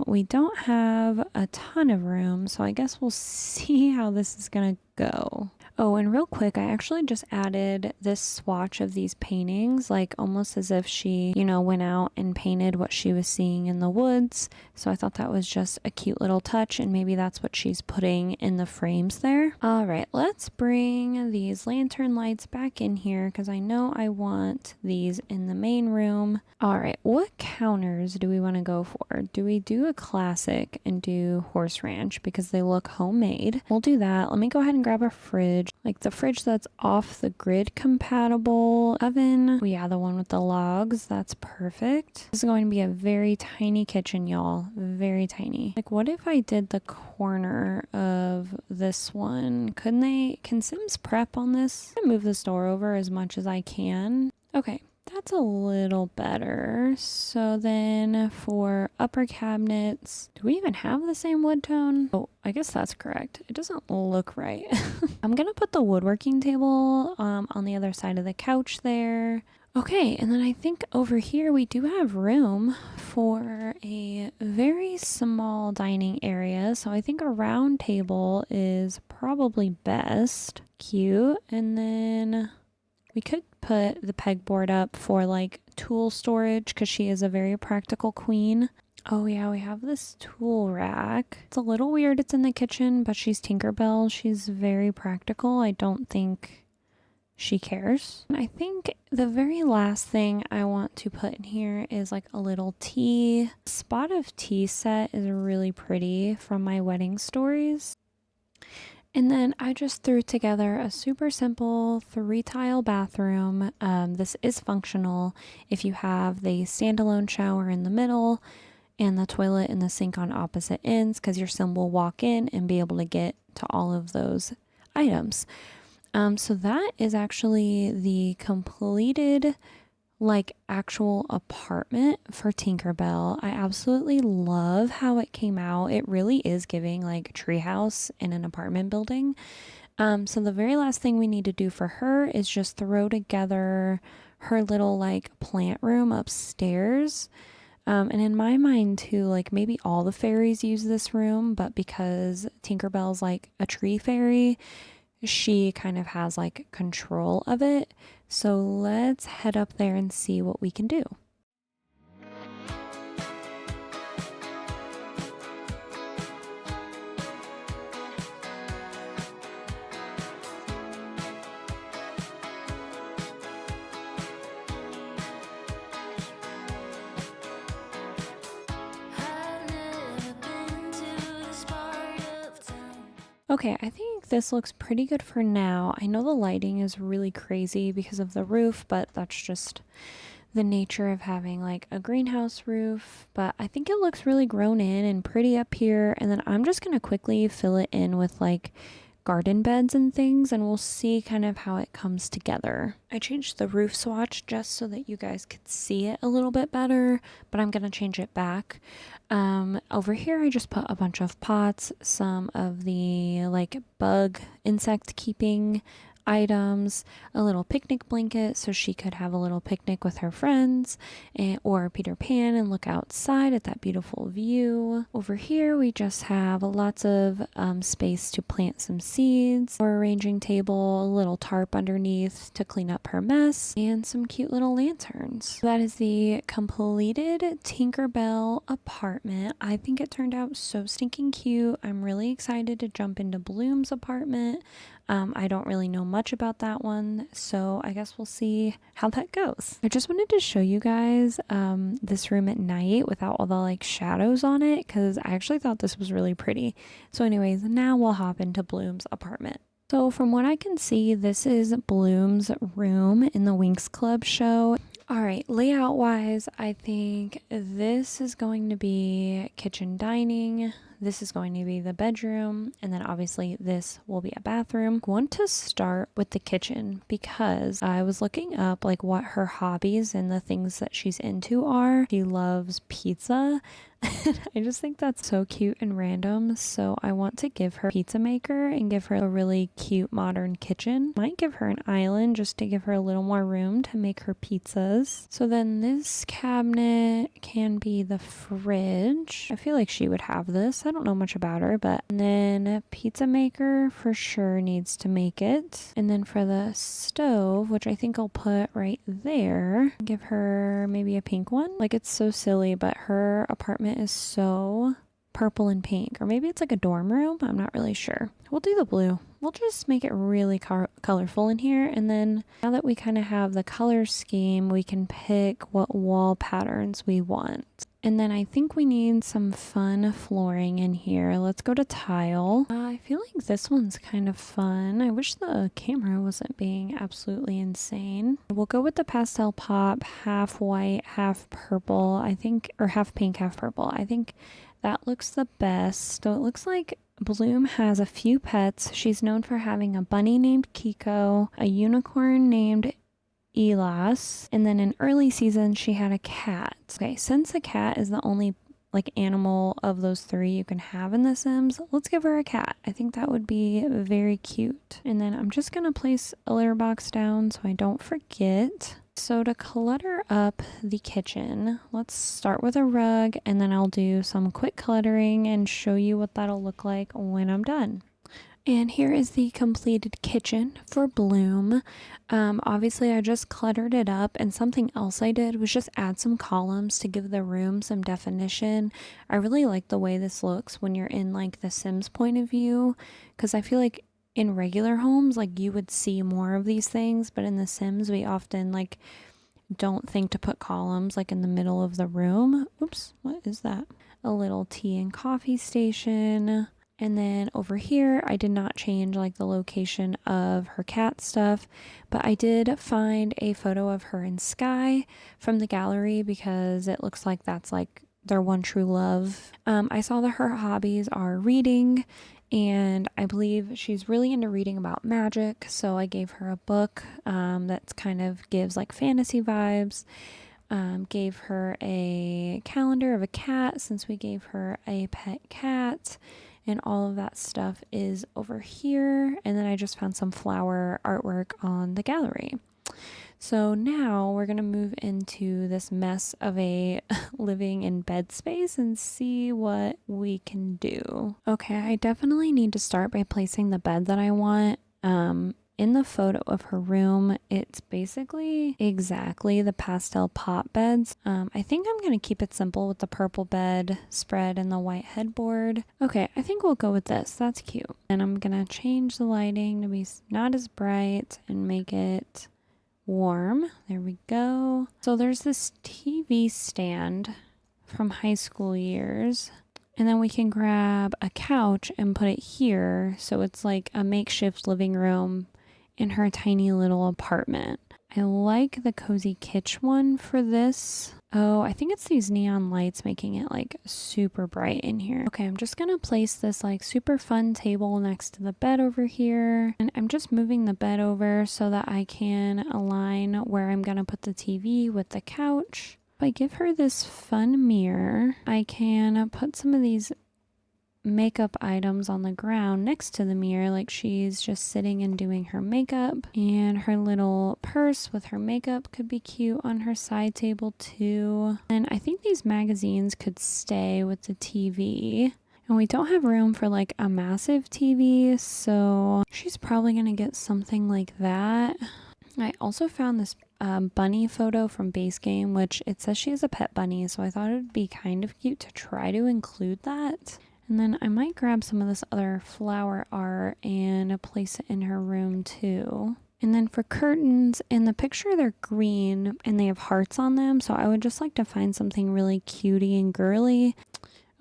We don't have a ton of room, so I guess we'll see how this is gonna go. Oh, and real quick, I actually just added this swatch of these paintings, like almost as if she, you know, went out and painted what she was seeing in the woods. So I thought that was just a cute little touch, and maybe that's what she's putting in the frames there. All right, let's bring these lantern lights back in here because I know I want these in the main room. All right, what counters do we want to go for? Do we do a classic and do horse ranch because they look homemade? We'll do that. Let me go ahead and grab a fridge, like the fridge that's off the grid compatible. Oven, oh yeah, the one with the logs, that's perfect. This is going to be a very tiny kitchen, y'all, very tiny. Like, what if I did the corner of this one? Can Sims prep on this? I'm gonna move this door over as much as I can. Okay, that's a little better. So then for upper cabinets, do we even have the same wood tone? Oh, I guess that's correct. It doesn't look right. I'm gonna put the woodworking table on the other side of the couch there. Okay, and then I think over here we do have room for a very small dining area. So I think a round table is probably best. Cute. And then we could put the pegboard up for like tool storage because she is a very practical queen. Oh yeah, we have this tool rack. It's a little weird it's in the kitchen, but she's Tinkerbell. She's very practical. I don't think she cares. I think the very last thing I want to put in here is like a little tea. Spot of tea set is really pretty from my wedding stories. And then I just threw together a super simple 3-tile bathroom. This is functional if you have the standalone shower in the middle and the toilet and the sink on opposite ends, because your sim will walk in and be able to get to all of those items. So that is actually the completed like actual apartment for Tinkerbell. I absolutely love how it came out. It really is giving like treehouse in an apartment building. So the very last thing we need to do for her is just throw together her little like plant room upstairs. And in my mind too, like maybe all the fairies use this room, but because Tinkerbell's like a tree fairy, she kind of has like control of it. So let's head up there and see what we can do. Okay, I think this looks pretty good for now. I know the lighting is really crazy because of the roof, but that's just the nature of having like a greenhouse roof. But I think it looks really grown in and pretty up here. And then I'm just going to quickly fill it in with like garden beds and things, and we'll see kind of how it comes together. I changed the roof swatch just so that you guys could see it a little bit better, but I'm gonna change it back. Over here I just put a bunch of pots, some of the like bug insect keeping items, a little picnic blanket so she could have a little picnic with her friends, or Peter Pan and look outside at that beautiful view. Over here we just have lots of space to plant some seeds, or arranging table, a little tarp underneath to clean up her mess, and some cute little lanterns. That is the completed Tinkerbell apartment. I think it turned out so stinking cute. I'm really excited to jump into Bloom's apartment. I don't really know much about that one, so I guess we'll see how that goes. I just wanted to show you guys this room at night without all the like shadows on it, because I actually thought this was really pretty. So anyways, now we'll hop into Bloom's apartment. So from what I can see, this is Bloom's room in the Winx Club show. All right, layout wise, I think this is going to be kitchen dining. this is going to be the bedroom, and then obviously this will be a bathroom. I want to start with the kitchen because I was looking up like what her hobbies and the things that she's into are. She loves pizza. I just think that's so cute and random. So I want to give her a pizza maker and give her a really cute modern kitchen. Might give her an island just to give her a little more room to make her pizzas. So then this cabinet can be the fridge. I feel like she would have this. I don't know much about her, but and then a pizza maker for sure needs to make it. And then for the stove, which I think I'll put right there, give her maybe a pink one. Like, it's so silly, but her apartment is so purple and pink, or maybe it's like a dorm room. I'm not really sure. We'll do the blue. We'll just make it really colorful in here. And then now that we kind of have the color scheme, we can pick what wall patterns we want. And then I think we need some fun flooring in here. Let's go to tile. I feel like this one's kind of fun. I wish the camera wasn't being absolutely insane. We'll go with the pastel pop, half white, half purple, I think, or half pink, half purple. I think that looks the best. So it looks like Bloom has a few pets. She's known for having a bunny named Kiko, a unicorn named Elas, and then in early season she had a cat. Okay, since a cat is the only like animal of those three you can have in The Sims, let's give her a cat. I think that would be very cute. And then I'm just gonna place a litter box down so I don't forget. So to clutter up the kitchen, let's start with a rug, and then I'll do some quick cluttering and show you what that'll look like when I'm done. And here is the completed kitchen for Bloom. Obviously I just cluttered it up, and something else I did was just add some columns to give the room some definition. I really like the way this looks when you're in like the Sims point of view, because I feel like in regular homes, like you would see more of these things, but in The Sims, we often like don't think to put columns like in the middle of the room. Oops, what is that? A little tea and coffee station. And then over here, I did not change like the location of her cat stuff, but I did find a photo of her in Sky from the gallery because it looks like that's like their one true love. I saw that her hobbies are reading, and I believe she's really into reading about magic, so I gave her a book that kind of gives like fantasy vibes. Gave her a calendar of a cat since we gave her a pet cat, and all of that stuff is over here. And then I just found some flower artwork on the gallery. So now we're going to move into this mess of a living in bed space and see what we can do. Okay, I definitely need to start by placing the bed that I want. In the photo of her room, it's basically exactly the pastel pop beds. I think I'm going to keep it simple with the purple bed spread and the white headboard. Okay, I think we'll go with this. That's cute. And I'm going to change the lighting to be not as bright and make it warm. There we go. So there's this TV stand from high school years. And then we can grab a couch and put it here. So it's like a makeshift living room in her tiny little apartment. I like the cozy kitsch one for this. Oh, I think it's these neon lights making it like super bright in here. Okay, I'm just gonna place this like super fun table next to the bed over here. And I'm just moving the bed over so that I can align where I'm gonna put the TV with the couch. If I give her this fun mirror, I can put some of these makeup items on the ground next to the mirror, like she's just sitting and doing her makeup. And her little purse with her makeup could be cute on her side table too. And I think these magazines could stay with the TV. And we don't have room for like a massive TV, so she's probably gonna get something like that. I also found this bunny photo from Base Game, which it says she has a pet bunny, so I thought it would be kind of cute to try to include that. And then I might grab some of this other flower art and place it in her room too. And then for curtains, in the picture they're green and they have hearts on them, so I would just like to find something really cutie and girly.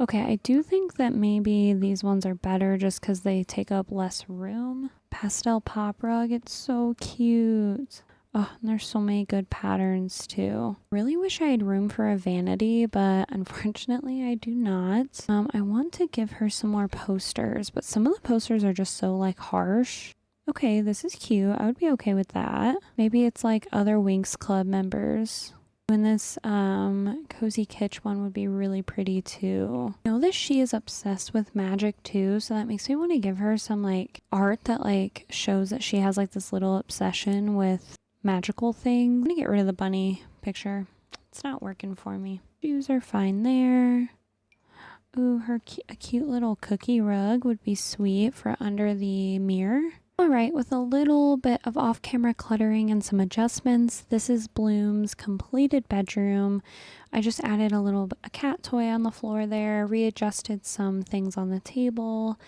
Okay, I do think that maybe these ones are better just because they take up less room. Pastel pop rug, it's so cute. Oh, and there's so many good patterns too. Really wish I had room for a vanity, but unfortunately I do not. I want to give her some more posters, but some of the posters are just so like harsh. Okay, this is cute. I would be okay with that. Maybe it's like other Winx Club members. And this Cozy Kitsch one would be really pretty too. I know that she is obsessed with magic too, so that makes me want to give her some like art that like shows that she has like this little obsession with magical things. I'm gonna get rid of the bunny picture. It's not working for me. Shoes are fine there. Ooh, a cute little cookie rug would be sweet for under the mirror. Alright, with a little bit of off-camera cluttering and some adjustments, this is Bloom's completed bedroom. I just added a cat toy on the floor there, readjusted some things on the table,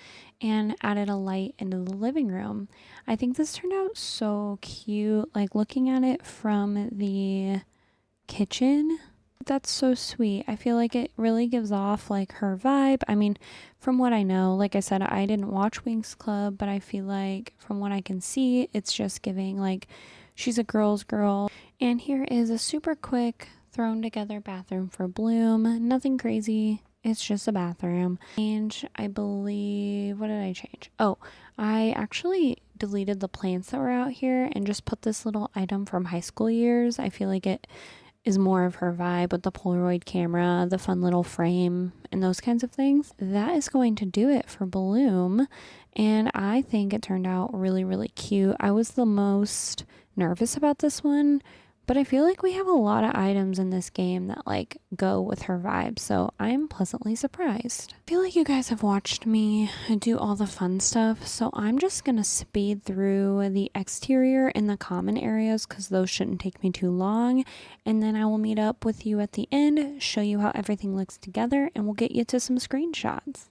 and added a light into the living room. I think this turned out so cute, like looking at it from the kitchen. That's so sweet. I feel like it really gives off like her vibe. I mean, from what I know, like I said, I didn't watch Winx Club, but I feel like from what I can see, it's just giving like she's a girl's girl. And here is a super quick thrown together bathroom for Bloom. Nothing crazy. It's just a bathroom. And I believe, what did I change? Oh, I actually deleted the plants that were out here and just put this little item from high school years. I feel like it is more of her vibe with the Polaroid camera, the fun little frame, and those kinds of things. That is going to do it for Bloom, and I think it turned out really, really cute. I was the most nervous about this one, but I feel like we have a lot of items in this game that like go with her vibe, so I'm pleasantly surprised. I feel like you guys have watched me do all the fun stuff, so I'm just gonna speed through the exterior and the common areas because those shouldn't take me too long, and then I will meet up with you at the end, show you how everything looks together, and we'll get you to some screenshots.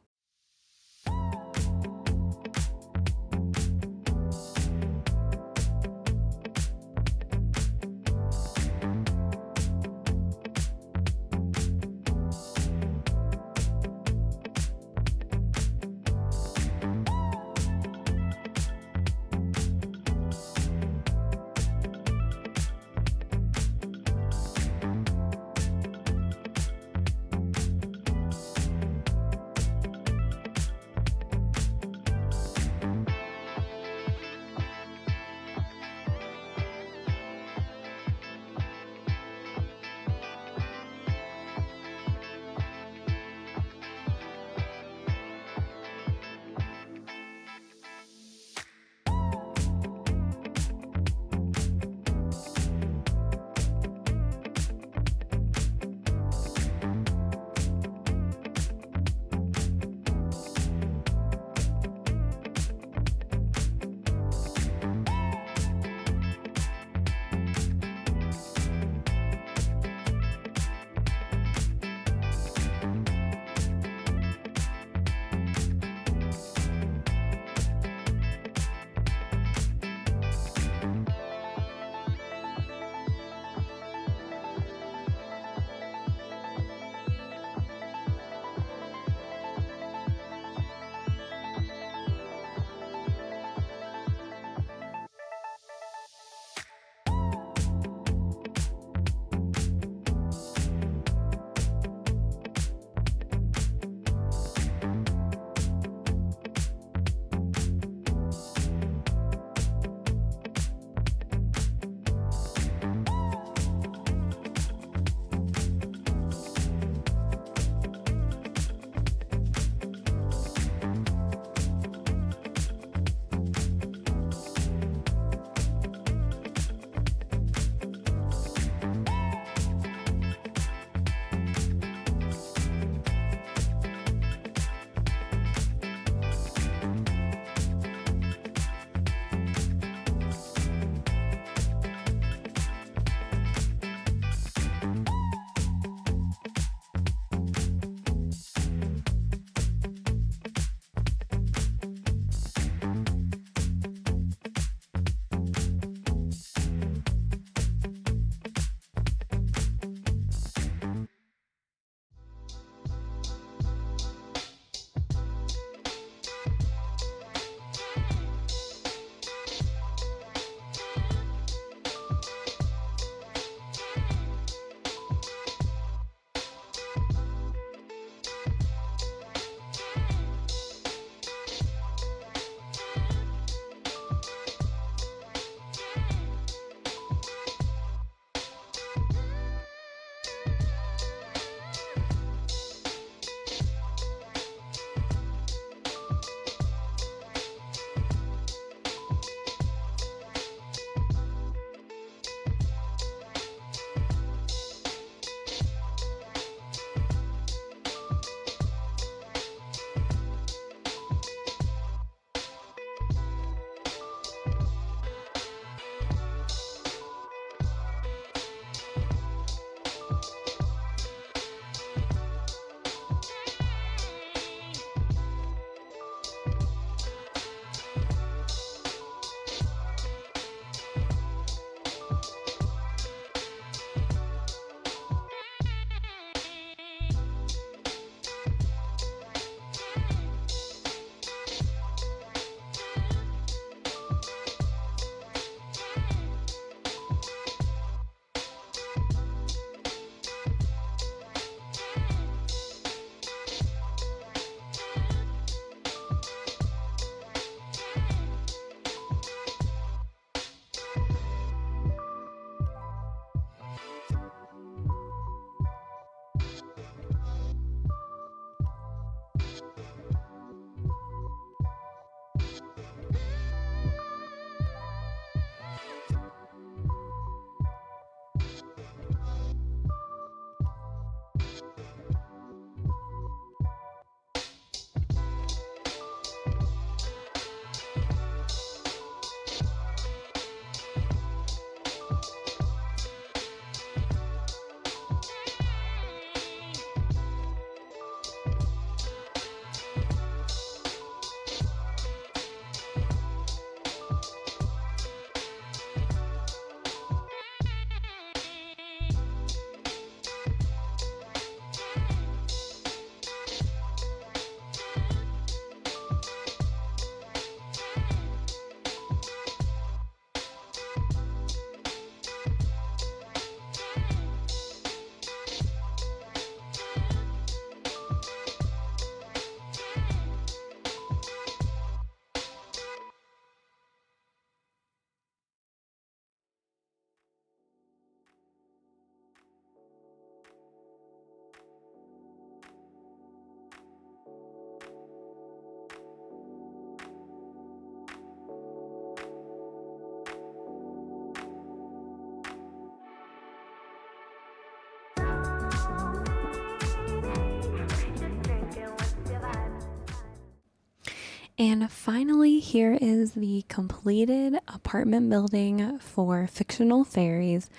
And finally, here is the completed apartment building for Fictional Fairies.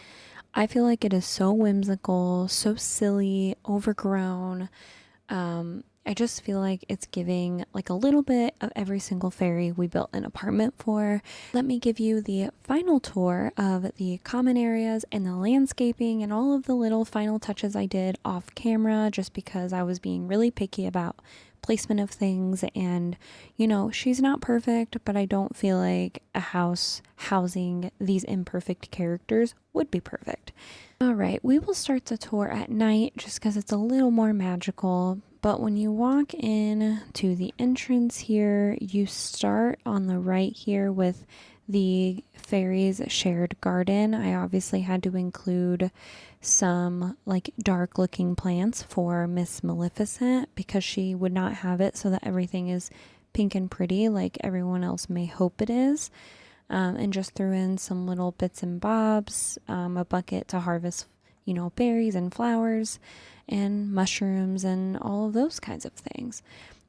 I feel like it is so whimsical, so silly, overgrown. I just feel like it's giving like a little bit of every single fairy we built an apartment for. Let me give you the final tour of the common areas and the landscaping and all of the little final touches I did off camera just because I was being really picky about placement of things. And you know, she's not perfect, but I don't feel like a house housing these imperfect characters would be perfect. All right, we will start the tour at night just because it's a little more magical. But when you walk in to the entrance here, you start on the right here with the fairies shared garden. I obviously had to include some like dark looking plants for Miss Maleficent because she would not have it so that everything is pink and pretty like everyone else may hope it is. And just threw in some little bits and bobs, a bucket to harvest, you know, berries and flowers and mushrooms and all of those kinds of things.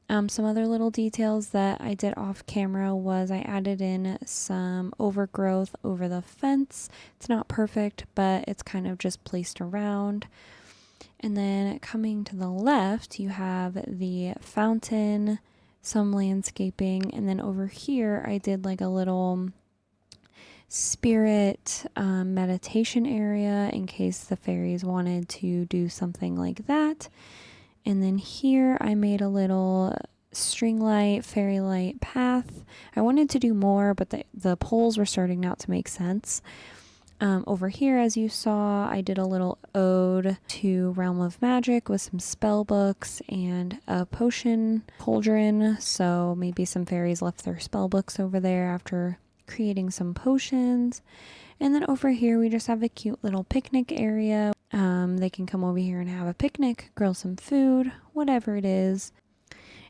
Some other little details that I did off camera was I added in some overgrowth over the fence. It's not perfect, but it's kind of just placed around. And then coming to the left, you have the fountain, some landscaping, and then over here I did like a little spirit meditation area in case the fairies wanted to do something like that. And then here I made a little string light, fairy light path. I wanted to do more, but the poles were starting not to make sense. Over here, as you saw, I did a little ode to Realm of Magic with some spell books and a potion cauldron. So maybe some fairies left their spell books over there after creating some potions. And then over here we just have a cute little picnic area. They can come over here and have a picnic, grill some food, whatever it is.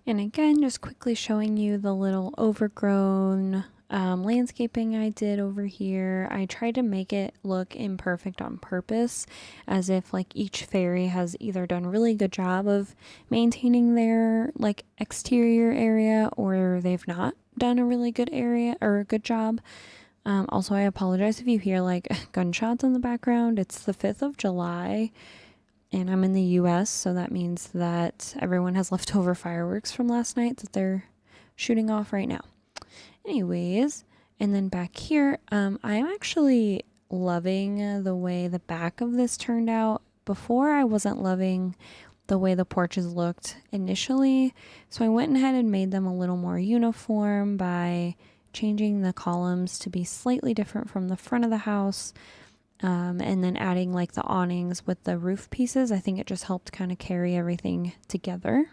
And again, just quickly showing you the little overgrown landscaping I did over here. I tried to make it look imperfect on purpose, as if like each fairy has either done a really good job of maintaining their like exterior area or they've not done a really good area or a good job. Also, I apologize if you hear like gunshots in the background. It's the 5th of July and I'm in the US, so that means that everyone has leftover fireworks from last night that they're shooting off right now. Anyways, and then back here, I'm actually loving the way the back of this turned out. Before, I wasn't loving the way the porches looked initially, so I went ahead and made them a little more uniform by changing the columns to be slightly different from the front of the house, and then adding like the awnings with the roof pieces. I think it just helped kind of carry everything together.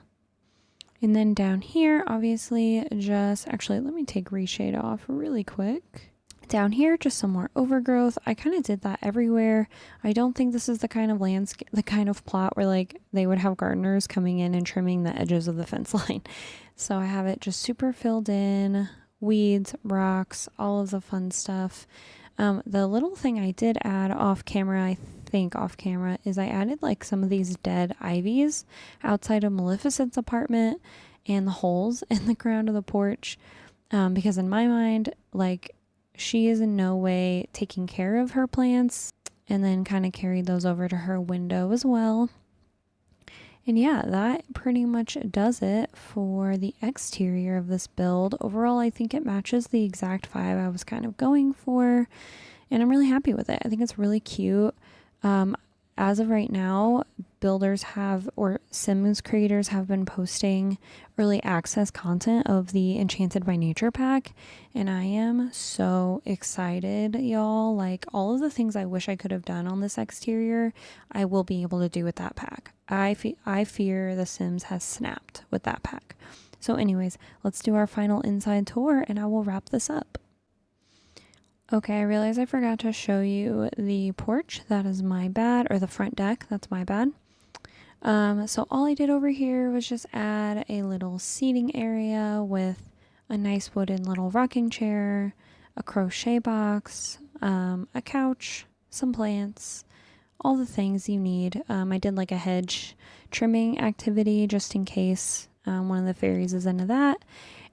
And then down here, obviously, just actually let me take Reshade off really quick. Down here, just some more overgrowth. I kind of did that everywhere. I don't think this is the kind of landscape, the kind of plot where like they would have gardeners coming in and trimming the edges of the fence line. So I have it just super filled in, weeds, rocks, all of the fun stuff. The little thing I did add off camera, I think off camera, is I added like some of these dead ivies outside of Maleficent's apartment and the holes in the ground of the porch. Because in my mind, like she is in no way taking care of her plants, and then kind of carried those over to her window as well. And yeah, that pretty much does it for the exterior of this build. Overall, I think it matches the exact vibe I was kind of going for, and I'm really happy with it. I think it's really cute. As of right now, builders have, or Sims creators have been posting early access content of the Enchanted by Nature pack, and I am so excited, y'all. Like, all of the things I wish I could have done on this exterior, I will be able to do with that pack. I fear The Sims has snapped with that pack. So anyways, let's do our final inside tour and I will wrap this up. Okay, I realize I forgot to show you the porch. That is my bad. Or the front deck. That's my bad. So all I did over here was just add a little seating area with a nice wooden little rocking chair, a crochet box, a couch, some plants, all the things you need. I did like a hedge trimming activity just in case one of the fairies is into that.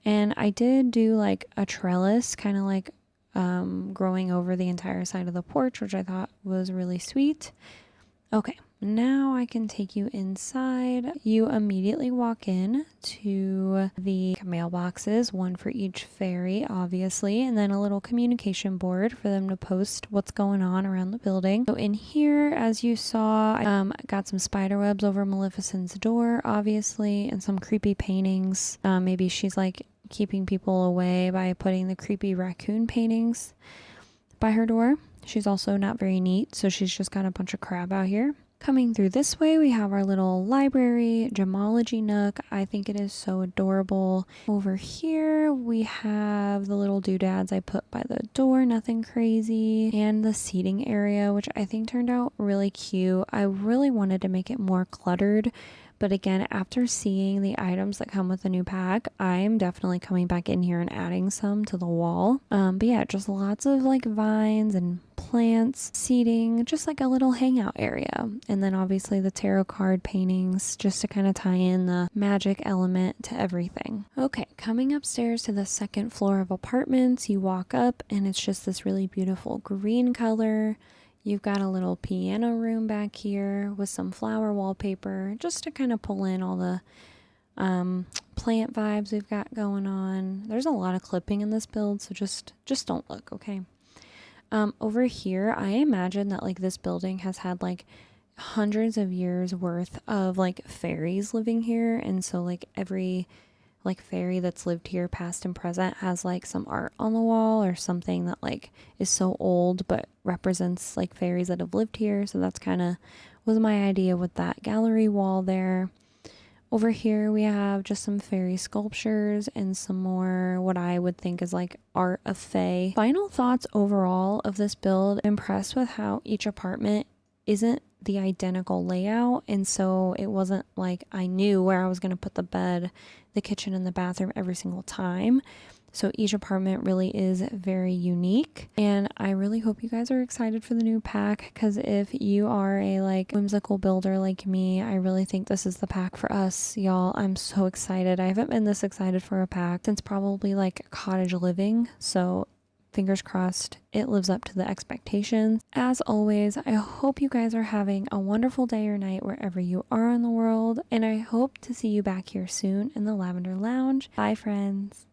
And I did do like a trellis, kind of like growing over the entire side of the porch, which I thought was really sweet. Okay, now I can take you inside. You immediately walk in to the mailboxes, one for each fairy, obviously, and then a little communication board for them to post what's going on around the building. So in here, as you saw, I got some spider webs over Maleficent's door, obviously, and some creepy paintings. Maybe she's like keeping people away by putting the creepy raccoon paintings by her door. She's also not very neat, so she's just got a bunch of crap out here. Coming through this way, we have our little library, gemology nook. I think it is so adorable. Over here, we have the little doodads I put by the door, nothing crazy, and the seating area, which I think turned out really cute. I really wanted to make it more cluttered, but again, after seeing the items that come with the new pack, I'm definitely coming back in here and adding some to the wall. But yeah, just lots of like vines and plants, seating, just like a little hangout area. And then obviously the tarot card paintings just to kind of tie in the magic element to everything. Okay, coming upstairs to the second floor of apartments, you walk up and it's just this really beautiful green color. You've got a little piano room back here with some flower wallpaper just to kind of pull in all the plant vibes we've got going on. There's a lot of clipping in this build, so just don't look, okay? Over here, I imagine that like this building has had like hundreds of years worth of like fairies living here, and so like every like fairy that's lived here past and present has like some art on the wall or something that like is so old but represents like fairies that have lived here. So that's kind of was my idea with that gallery wall there. Over here we have just some fairy sculptures and some more what I would think is like art of fae. Final thoughts overall of this build. I'm impressed with how each apartment isn't the identical layout, and so it wasn't like I knew where I was going to put the bed, the kitchen, and the bathroom every single time. So each apartment really is very unique, and I really hope you guys are excited for the new pack, because if you are a like whimsical builder like me, I really think this is the pack for us, y'all. I'm so excited. I haven't been this excited for a pack since probably like cottage living, so fingers crossed it lives up to the expectations. As always, I hope you guys are having a wonderful day or night wherever you are in the world, and I hope to see you back here soon in the Lavender Lounge. Bye, friends.